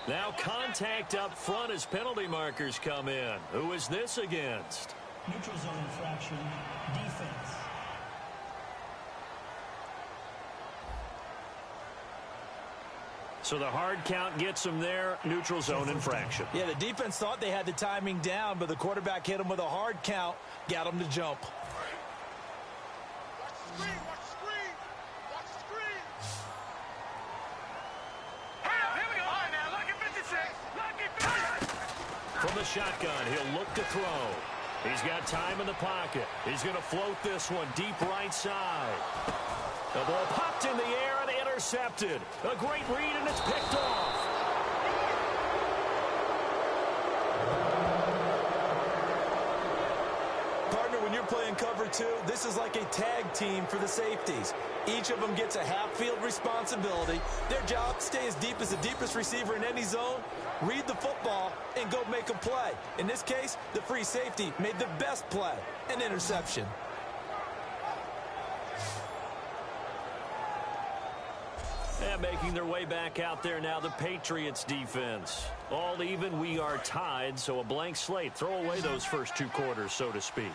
Now contact up front as penalty markers come in. Who is this against? Neutral zone infraction, defense. So the hard count gets them there. Neutral zone infraction. Yeah, the defense thought they had the timing down, but the quarterback hit them with a hard count, got them to jump. From the shotgun, he'll look to throw. He's got time in the pocket. He's going to float this one deep right side. The ball popped in the air and intercepted. A great read, and it's picked off. Partner, when you're playing cover 2, this is like a tag team for the safeties. Each of them gets a half-field responsibility. Their job, stay as deep as the deepest receiver in any zone, read the football, and go make a play. In this case, the free safety made the best play, an interception. And making their way back out there now, the Patriots defense. All even, we are tied, so a blank slate. Throw away those first 2 quarters, so to speak.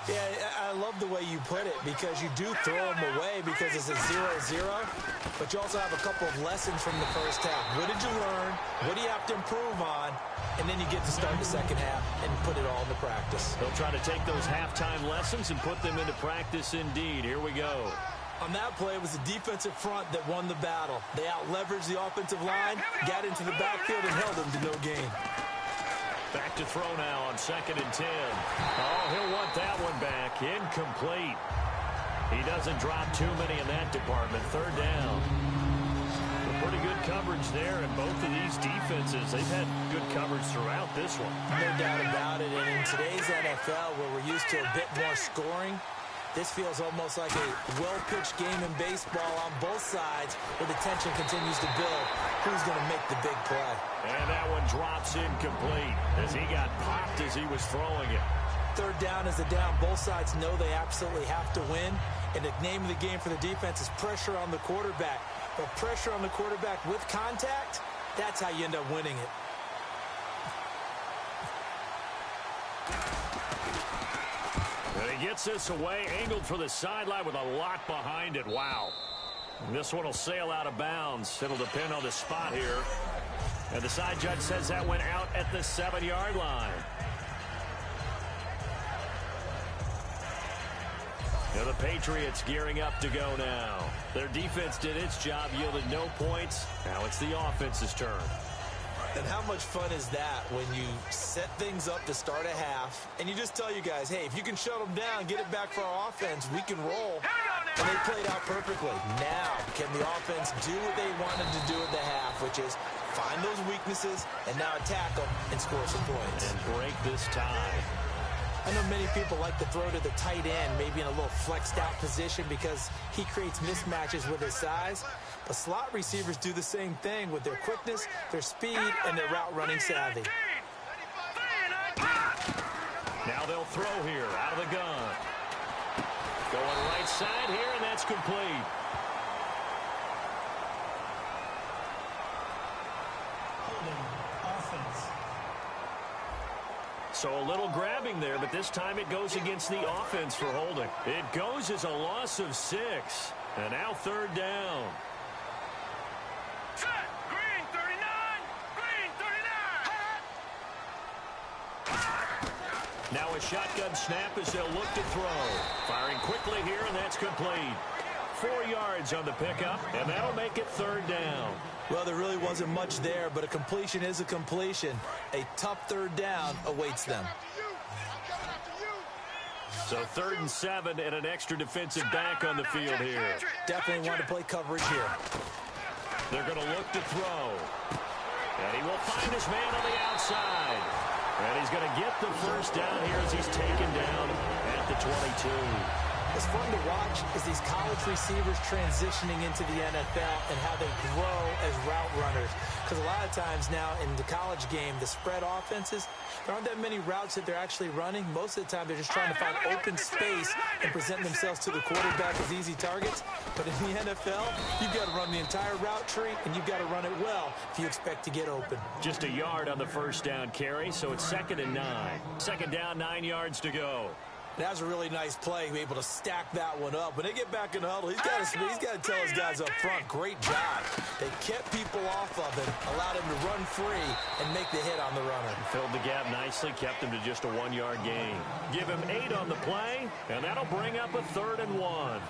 Yeah, I love the way you put it, because you do throw them away because it's a 0-0, but you also have a couple of lessons from the first half. What did you learn? What do you have to improve on? And then you get to start the second half and put it all into practice. They'll try to take those halftime lessons and put them into practice indeed. Here we go. On that play, it was the defensive front that won the battle. They out-leveraged the offensive line, got into the backfield, and held them to no gain. Back to throw now on 2nd and 10. Oh, he'll want that one back. Incomplete. He doesn't drop too many in that department. 3rd down. Pretty good coverage there, and both of these defenses, they've had good coverage throughout this one. No doubt about it. And in today's NFL, where we're used to a bit more scoring, this feels almost like a well-pitched game in baseball on both sides, where the tension continues to build. Who's going to make the big play? And that one drops incomplete as he got popped as he was throwing it. 3rd down is the down. Both sides know they absolutely have to win. And the name of the game for the defense is pressure on the quarterback. But pressure on the quarterback with contact, that's how you end up winning it. And he gets this away, angled for the sideline with a lot behind it. Wow. And this one will sail out of bounds. It'll depend on the spot here. And the side judge says that went out at the 7-yard line. Now the Patriots gearing up to go now. Their defense did its job, yielded no points. Now it's the offense's turn. And how much fun is that when you set things up to start a half, and you just tell you guys, hey, if you can shut them down, get it back for our offense, we can roll. And they played out perfectly. Now, can the offense do what they wanted to do at the half, which is find those weaknesses and now attack them and score some points. And break this tie. I know many people like to throw to the tight end, maybe in a little flexed out position because he creates mismatches with his size. But slot receivers do the same thing with their quickness, their speed, and their route running savvy. Now they'll throw here out of the gun. Going right side here, and that's complete. So a little grabbing there, but this time it goes against the offense for holding. It goes as a loss of 6. And now 3rd down. Set. Green 39. Green 39. Now a shotgun snap as they'll look to throw. Firing quickly here, and that's complete. 4 yards on the pickup, and that'll make it 3rd down. Well, there really wasn't much there, but a completion is a completion. A tough third down awaits them. So 3rd and 7 and an extra defensive back on the field here. Definitely want to play coverage here. They're going to look to throw. And he will find his man on the outside. And he's going to get the first down here as he's taken down at the 22. It's fun to watch as these college receivers transitioning into the NFL and how they grow as route runners. Because a lot of times now in the college game, the spread offenses, there aren't that many routes that they're actually running. Most of the time, they're just trying to find open space and present themselves to the quarterback as easy targets. But in the NFL, you've got to run the entire route tree, and you've got to run it well if you expect to get open. Just a yard on the first down carry, so it's 2nd and 9. 2nd down, 9 yards to go. That was a really nice play, to be able to stack that one up. When they get back in the huddle, he's got to tell his guys up front, great job. They kept people off of him, allowed him to run free and make the hit on the runner. Filled the gap nicely, kept him to just a 1-yard gain. Give him 8 on the play, and that'll bring up a 3rd and 1.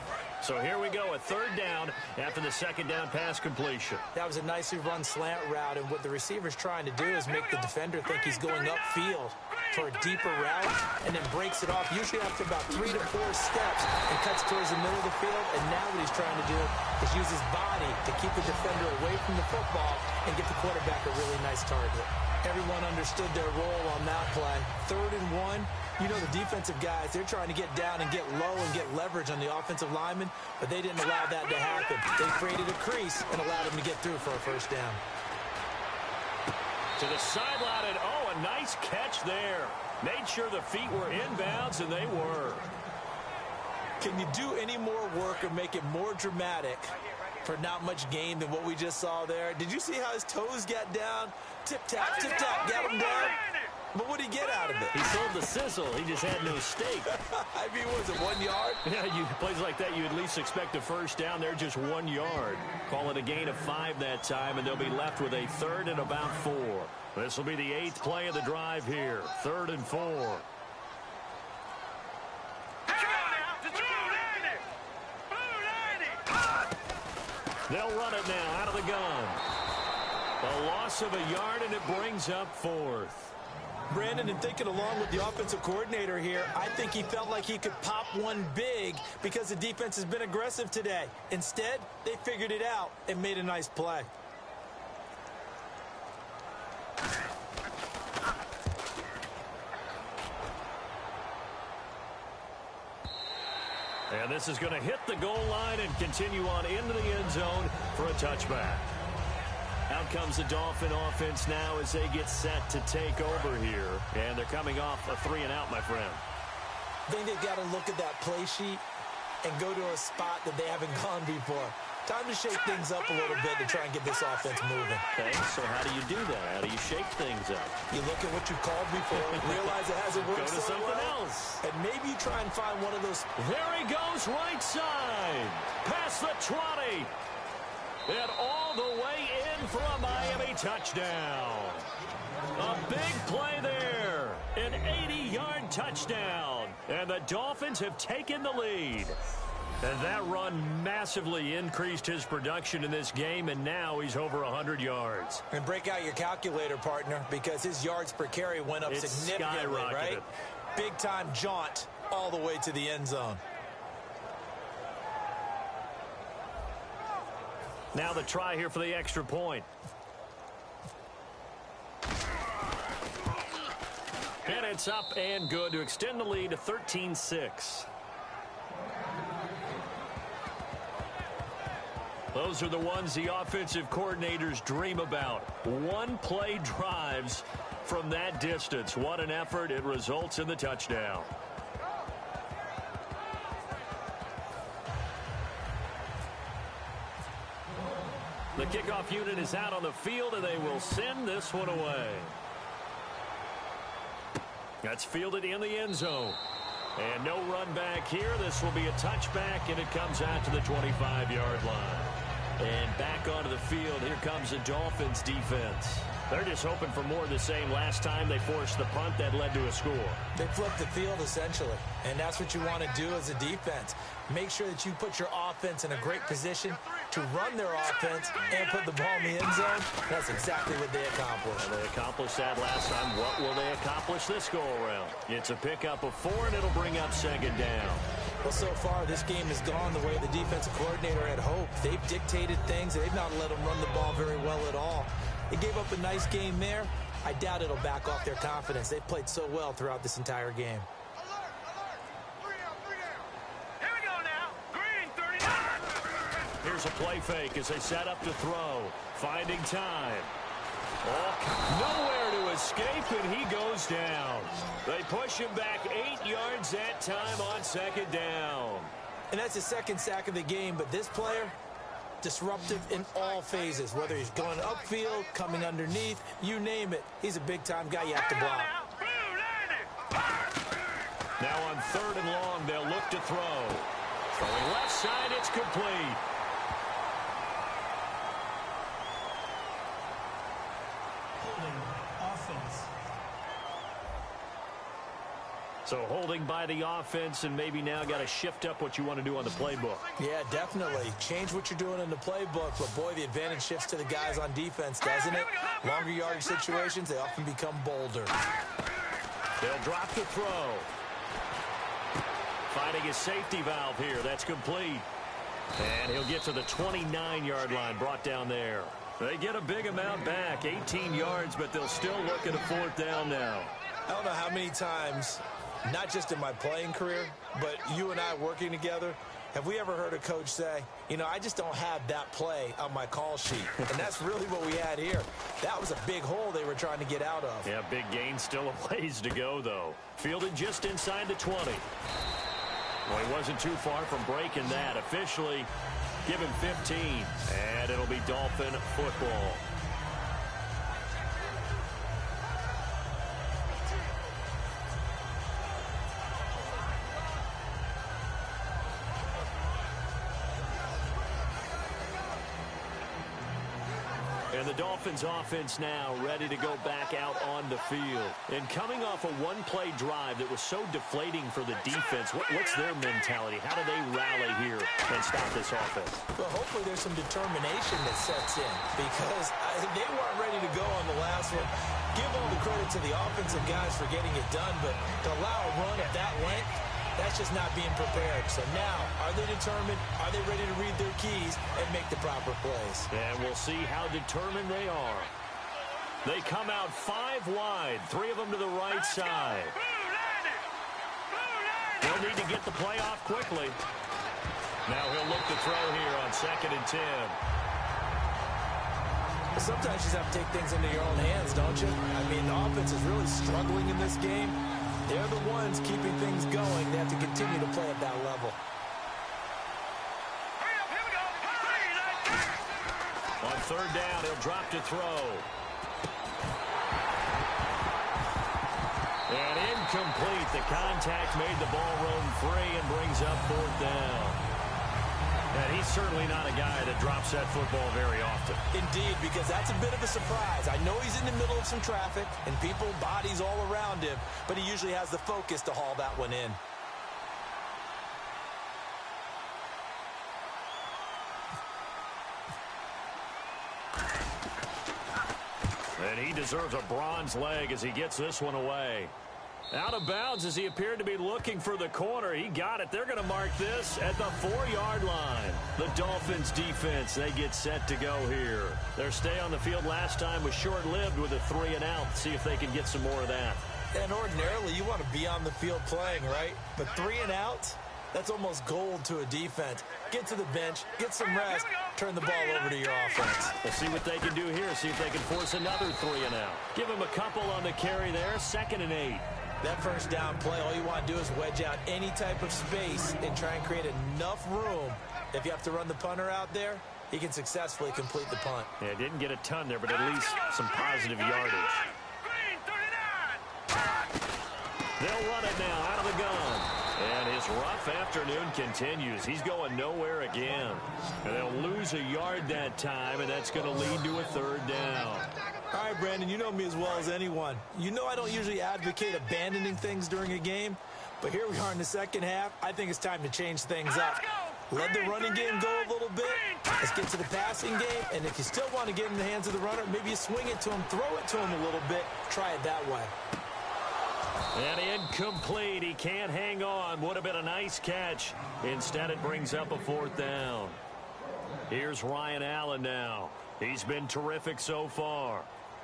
So here we go, a 3rd down after the 2nd down pass completion. That was a nicely run slant route, and what the receiver's trying to do is make the defender think he's going upfield for a deeper route, and then breaks it off, usually after about 3 to 4 steps, and cuts towards the middle of the field. And now what he's trying to do is use his body to keep the defender away from the football and get the quarterback a really nice target. Everyone understood their role on that play. 3rd and 1. You know, the defensive guys, they're trying to get down and get low and get leverage on the offensive lineman, but they didn't allow that to happen. They created a crease and allowed him to get through for a first down. To the sideline, and oh, a nice catch there. Made sure the feet were inbounds, and they were. Can you do any more work or make it more dramatic for not much gain than what we just saw there? Did you see how his toes got down? Tip-tap, got him down. But what did he get out of it? He sold the sizzle. He just had no steak. I mean, was it 1 yard? Yeah, plays like that, you at least expect a first down. They're just 1 yard. Call it a gain of 5 that time, and they'll be left with a 3rd and about 4. This will be the 8th play of the drive here. 3rd and 4. They'll run it now out of the gun. A loss of a yard, and it brings up 4th. Brandon, and thinking along with the offensive coordinator here, I think he felt like he could pop one big because the defense has been aggressive today. Instead, they figured it out and made a nice play. And this is going to hit the goal line and continue on into the end zone for a touchback. Out comes the Dolphin offense now as they get set to take over here. And they're coming off a 3-and-out, my friend. I think they've got to look at that play sheet and go to a spot that they haven't gone before. Time to shake things up a little bit to try and get this offense moving. Okay, so how do you do that? How do you shake things up? You look at what you've called before, realize it hasn't worked Go to so something well, else. and maybe try and find one of those. There he goes, right side. Past the 20. And all the way in for a Miami touchdown. A big play there. An 80-yard touchdown. And the Dolphins have taken the lead. And that run massively increased his production in this game, and now he's over 100 yards. And break out your calculator, partner, because his yards per carry went up significantly, right? Big-time jaunt all the way to the end zone. Now the try here for the extra point. And it's up and good to extend the lead to 13-6. Those are the ones the offensive coordinators dream about. One-play drives from that distance. What an effort. It results in the touchdown. The kickoff unit is out on the field, and they will send this one away. That's fielded in the end zone. And no run back here. This will be a touchback, and it comes out to the 25-yard line. And back onto the field, here comes the Dolphins defense. They're just hoping for more of the same. Last time they forced the punt that led to a score. They flipped the field, essentially, and that's what you want to do as a defense. Make sure that you put your offense in a great position to run their offense and put the ball in the end zone. That's exactly what they accomplished. Well, they accomplished that last time. What will they accomplish this go-around? It's a pickup of 4, and it'll bring up second down. Well, so far, this game has gone the way the defensive coordinator had hoped. They've dictated things. They've not let them run the ball very well at all. They gave up a nice game there. I doubt it'll back off their confidence. They've played so well throughout this entire game. Here we go now. Green 39. Here's a play fake as they set up to throw. Finding time. Oh, nowhere to escape, and he goes down. They push him back 8 yards that time on second down. And that's the second sack of the game, but this player, disruptive in all phases, whether he's going upfield, coming underneath, you name it. He's a big-time guy you have to block. Now on 3rd and long, they'll look to throw. Throwing left side, it's complete. Holding offense. So holding by the offense, and maybe now got to shift up what you want to do on the playbook. Yeah, definitely. Change what you're doing in the playbook, but boy, the advantage shifts to the guys on defense, doesn't it? Longer yardage situations, they often become bolder. They'll drop the throw. Finding his safety valve here. That's complete. And he'll get to the 29-yard line, brought down there. They get a big amount back, 18 yards, but they'll still look at a 4th down now. I don't know how many times, not just in my playing career, but you and I working together, have we ever heard a coach say, you know, I just don't have that play on my call sheet. And that's really what we had here. That was a big hole they were trying to get out of. Yeah, big gain, still a ways to go, though. Fielded just inside the 20. Well, he wasn't too far from breaking that. Officially, give him 15, and it'll be Dolphin football. And the Dolphins offense now ready to go back out on the field. And coming off a one-play drive that was so deflating for the defense, what's their mentality? How do they rally here and stop this offense? Well, hopefully there's some determination that sets in, because they weren't ready to go on the last one. Give all the credit to the offensive guys for getting it done, but to allow a run at that length, that's just not being prepared. So now, are they determined? Are they ready to read their keys and make the proper plays? And we'll see how determined they are. They come out 5 wide, 3 of them to the right side. They'll need to get the play off quickly. Now he'll look to throw here on 2nd and 10. Sometimes you just have to take things into your own hands, don't you? I mean, the offense is really struggling in this game. They're the ones keeping things going. They have to continue to play at that level. On 3rd down, he'll drop to throw. And incomplete. The contact made the ball roam free and brings up 4th down. And he's certainly not a guy that drops that football very often. Indeed, because that's a bit of a surprise. I know he's in the middle of some traffic and people, bodies all around him, but he usually has the focus to haul that one in. And he deserves a bronze leg as he gets this one away. Out of bounds as he appeared to be looking for the corner. He got it. They're going to mark this at the 4-yard line. The Dolphins defense, they get set to go here. Their stay on the field last time was short-lived with a 3-and-out. See if they can get some more of that. And ordinarily, you want to be on the field playing, right? But 3-and-out, that's almost gold to a defense. Get to the bench, get some rest, turn the ball over to your offense. We'll see what they can do here. See if they can force another 3-and-out. Give him a couple on the carry there. 2nd and 8. That first down play, all you want to do is wedge out any type of space and try and create enough room. If you have to run the punter out there, he can successfully complete the punt. Yeah, didn't get a ton there, but at least some positive yardage. They'll run it now out of the gun. And his rough afternoon continues. He's going nowhere again. And they'll lose a yard that time, and that's going to lead to a 3rd down. All right, Brandon, you know me as well as anyone. You know I don't usually advocate abandoning things during a game, but here we are in the second half. I think it's time to change things up. Let the running game go a little bit. Let's get to the passing game, and if you still want to get in the hands of the runner, maybe you swing it to him, throw it to him a little bit. Try it that way. And incomplete. He can't hang on. Would have been a nice catch. Instead, it brings up a 4th down. Here's Ryan Allen now. He's been terrific so far.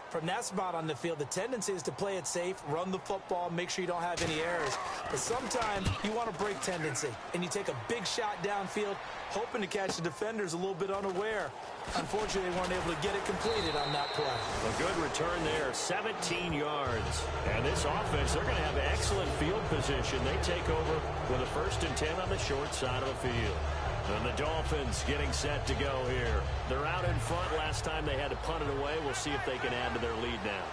From that spot on the field, the tendency is to play it safe, run the football, make sure you don't have any errors. But sometimes you want to break tendency, and you take a big shot downfield, hoping to catch the defenders a little bit unaware. Unfortunately, they weren't able to get it completed on that play. A good return there, 17 yards. And this offense, they're going to have excellent field position. They take over with a 1st and 10 on the short side of the field. And the Dolphins getting set to go here. They're out in front. Last time they had to punt it away. We'll see if they can add to their lead now.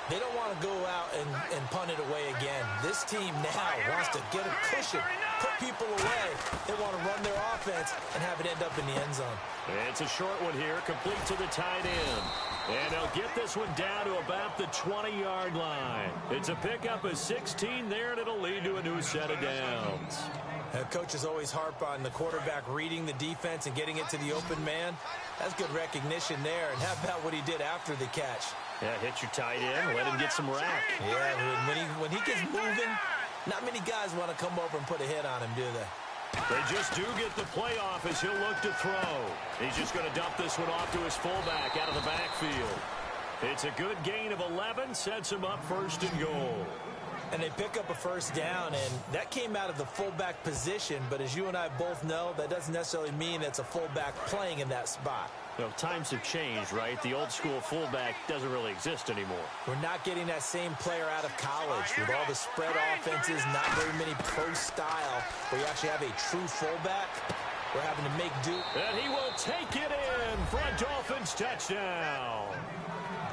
They don't want to go out and punt it away again. This team now wants to get a cushion, put people away. They want to run their offense and have it end up in the end zone. It's a short one here, complete to the tight end. And they'll get this one down to about the 20-yard line. It's a pickup of 16 there, and it'll lead to a new set of downs. Coaches always harp on the quarterback reading the defense and getting it to the open man. That's good recognition there. And how about what he did after the catch? Yeah, hit your tight end, let him get some rack. Yeah, when he gets moving, not many guys want to come over and put a hit on him, do they? They just do get the playoff as he'll look to throw. He's just going to dump this one off to his fullback out of the backfield. It's a good gain of 11, sets him up 1st and goal. And they pick up a 1st down, and that came out of the fullback position. But as you and I both know, that doesn't necessarily mean it's a fullback playing in that spot. Well, times have changed, right? The old school fullback doesn't really exist anymore. We're not getting that same player out of college with all the spread offenses, not very many pro style, where you actually have a true fullback. We're having to make do. And he will take it in for a Dolphins touchdown.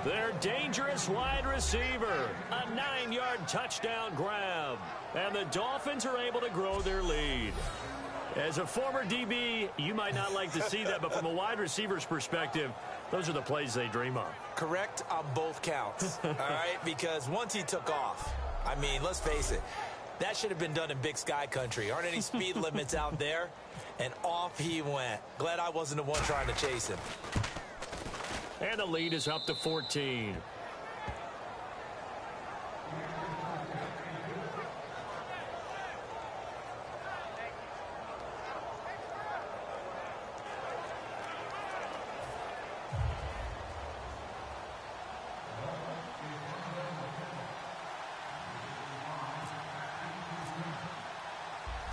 Their dangerous wide receiver, a 9-yard touchdown grab. And the Dolphins are able to grow their lead. As a former DB, you might not like to see that, but from a wide receiver's perspective, those are the plays they dream of. Correct on both counts, all right? Because once he took off, I mean, let's face it, that should have been done in Big Sky country. Aren't any speed limits out there? And off he went. Glad I wasn't the one trying to chase him. And the lead is up to 14.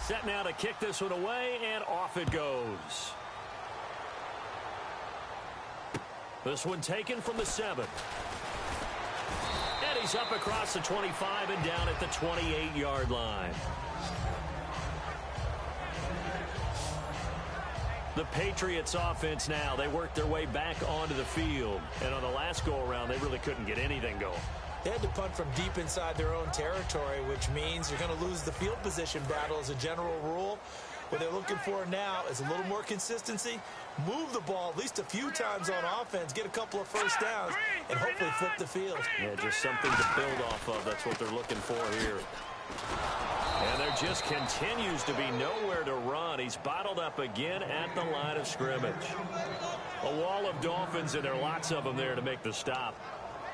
Set now to kick this one away, and off it goes. This one taken from the 7. And he's up across the 25 and down at the 28-yard line. The Patriots offense now, they work their way back onto the field. And on the last go-around, they really couldn't get anything going. They had to punt from deep inside their own territory, which means you're going to lose the field position battle as a general rule. What they're looking for now is a little more consistency, move the ball at least a few times on offense, get a couple of 1st downs, and hopefully flip the field. Yeah, just something to build off of. That's what they're looking for here. And there just continues to be nowhere to run. He's bottled up again at the line of scrimmage. A wall of Dolphins, and there are lots of them there to make the stop.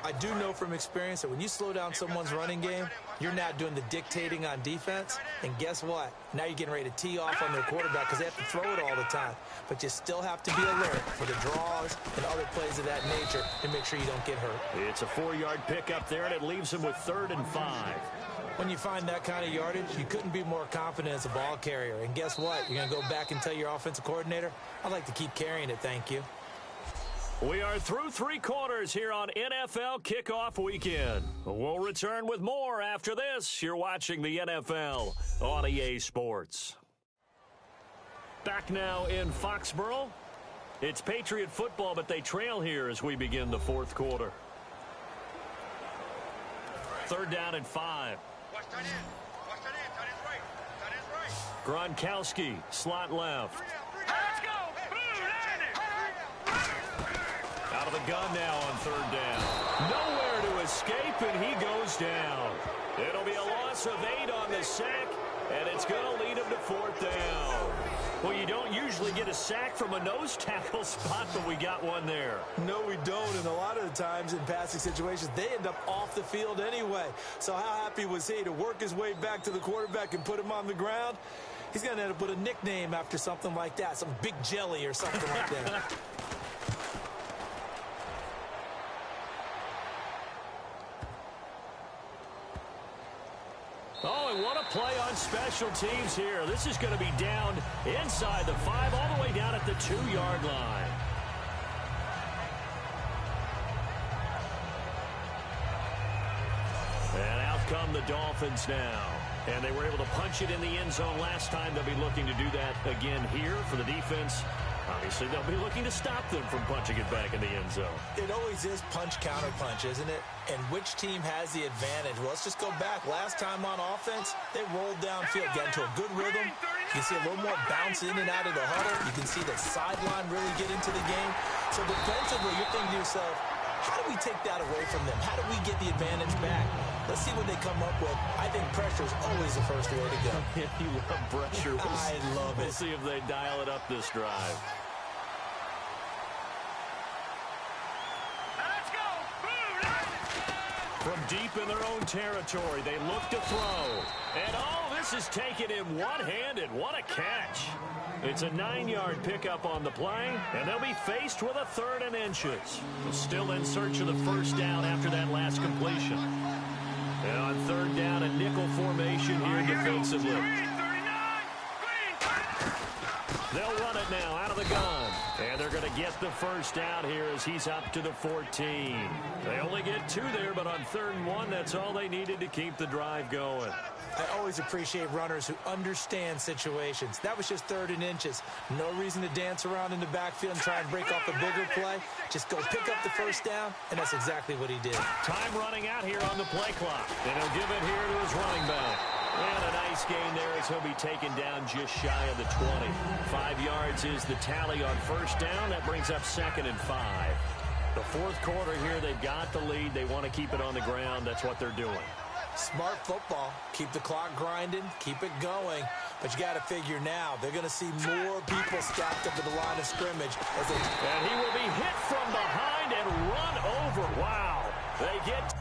I do know from experience that when you slow down someone's running game, you're not doing the dictating on defense. And guess what? Now you're getting ready to tee off on their quarterback because they have to throw it all the time. But you still have to be alert for the draws and other plays of that nature to make sure you don't get hurt. It's a 4-yard pickup there, and it leaves him with 3rd and 5. When you find that kind of yardage, you couldn't be more confident as a ball carrier. And guess what? You're going to go back and tell your offensive coordinator, I'd like to keep carrying it, thank you. We are through 3 quarters here on NFL Kickoff Weekend. We'll return with more after this. You're watching the NFL on EA Sports. Back now in Foxborough. It's Patriot football, but they trail here as we begin the 4th quarter. 3rd down and 5. Watch that in. Watch that in. That is right. That is right. Gronkowski, slot left. Let's go. Blue landing. Out of the gun now on 3rd down. escape, and he goes down. It'll be a loss of 8 on the sack, and it's going to lead him to 4th down. Well, you don't usually get a sack from a nose tackle spot, but we got one there. No, we don't, and a lot of the times in passing situations, they end up off the field anyway. So how happy was he to work his way back to the quarterback and put him on the ground? He's going to end up with a nickname after something like that, some Big Jelly or something like that. Oh, and what a play on special teams here. This is going to be down inside the 5, all the way down at the 2-yard line. And out come the Dolphins now. And they were able to punch it in the end zone last time. They'll be looking to do that again here for the defense. Obviously, they'll be looking to stop them from punching it back in the end zone. It always is punch-counter-punch, isn't it? And which team has the advantage? Well, let's just go back. Last time on offense, they rolled downfield, got into a good rhythm. You can see a little more bounce in and out of the huddle. You can see the sideline really get into the game. So defensively, you're thinking to yourself, how do we take that away from them? How do we get the advantage back? Let's see what they come up with. I think pressure is always the first way to go. You love pressure. I love it. We'll see if they dial it up this drive. From deep in their own territory, they look to throw. And, oh, this is taken in one-handed. What a catch. It's a 9-yard pickup on the play, and they'll be faced with a 3rd and inches. Still in search of the first down after that last completion. And on 3rd down, a nickel formation here defensively. They'll run it now out of the gun. And they're going to get the first down here as he's up to the 14. They only get 2 there, but on 3rd and 1, that's all they needed to keep the drive going. I always appreciate runners who understand situations. That was just 3rd and inches. No reason to dance around in the backfield and try and break off a bigger play. Just go pick up the first down, and that's exactly what he did. Time running out here on the play clock. And he'll give it here to his running back. And a nice gain there as he'll be taken down just shy of the 20. 5 yards is the tally on first down. That brings up 2nd and 5. The 4th quarter here, they've got the lead. They want to keep it on the ground. That's what they're doing. Smart football. Keep the clock grinding. Keep it going. But you got to figure now, they're going to see more people stacked up to the line of scrimmage. And he will be hit from behind and run over. Wow. They get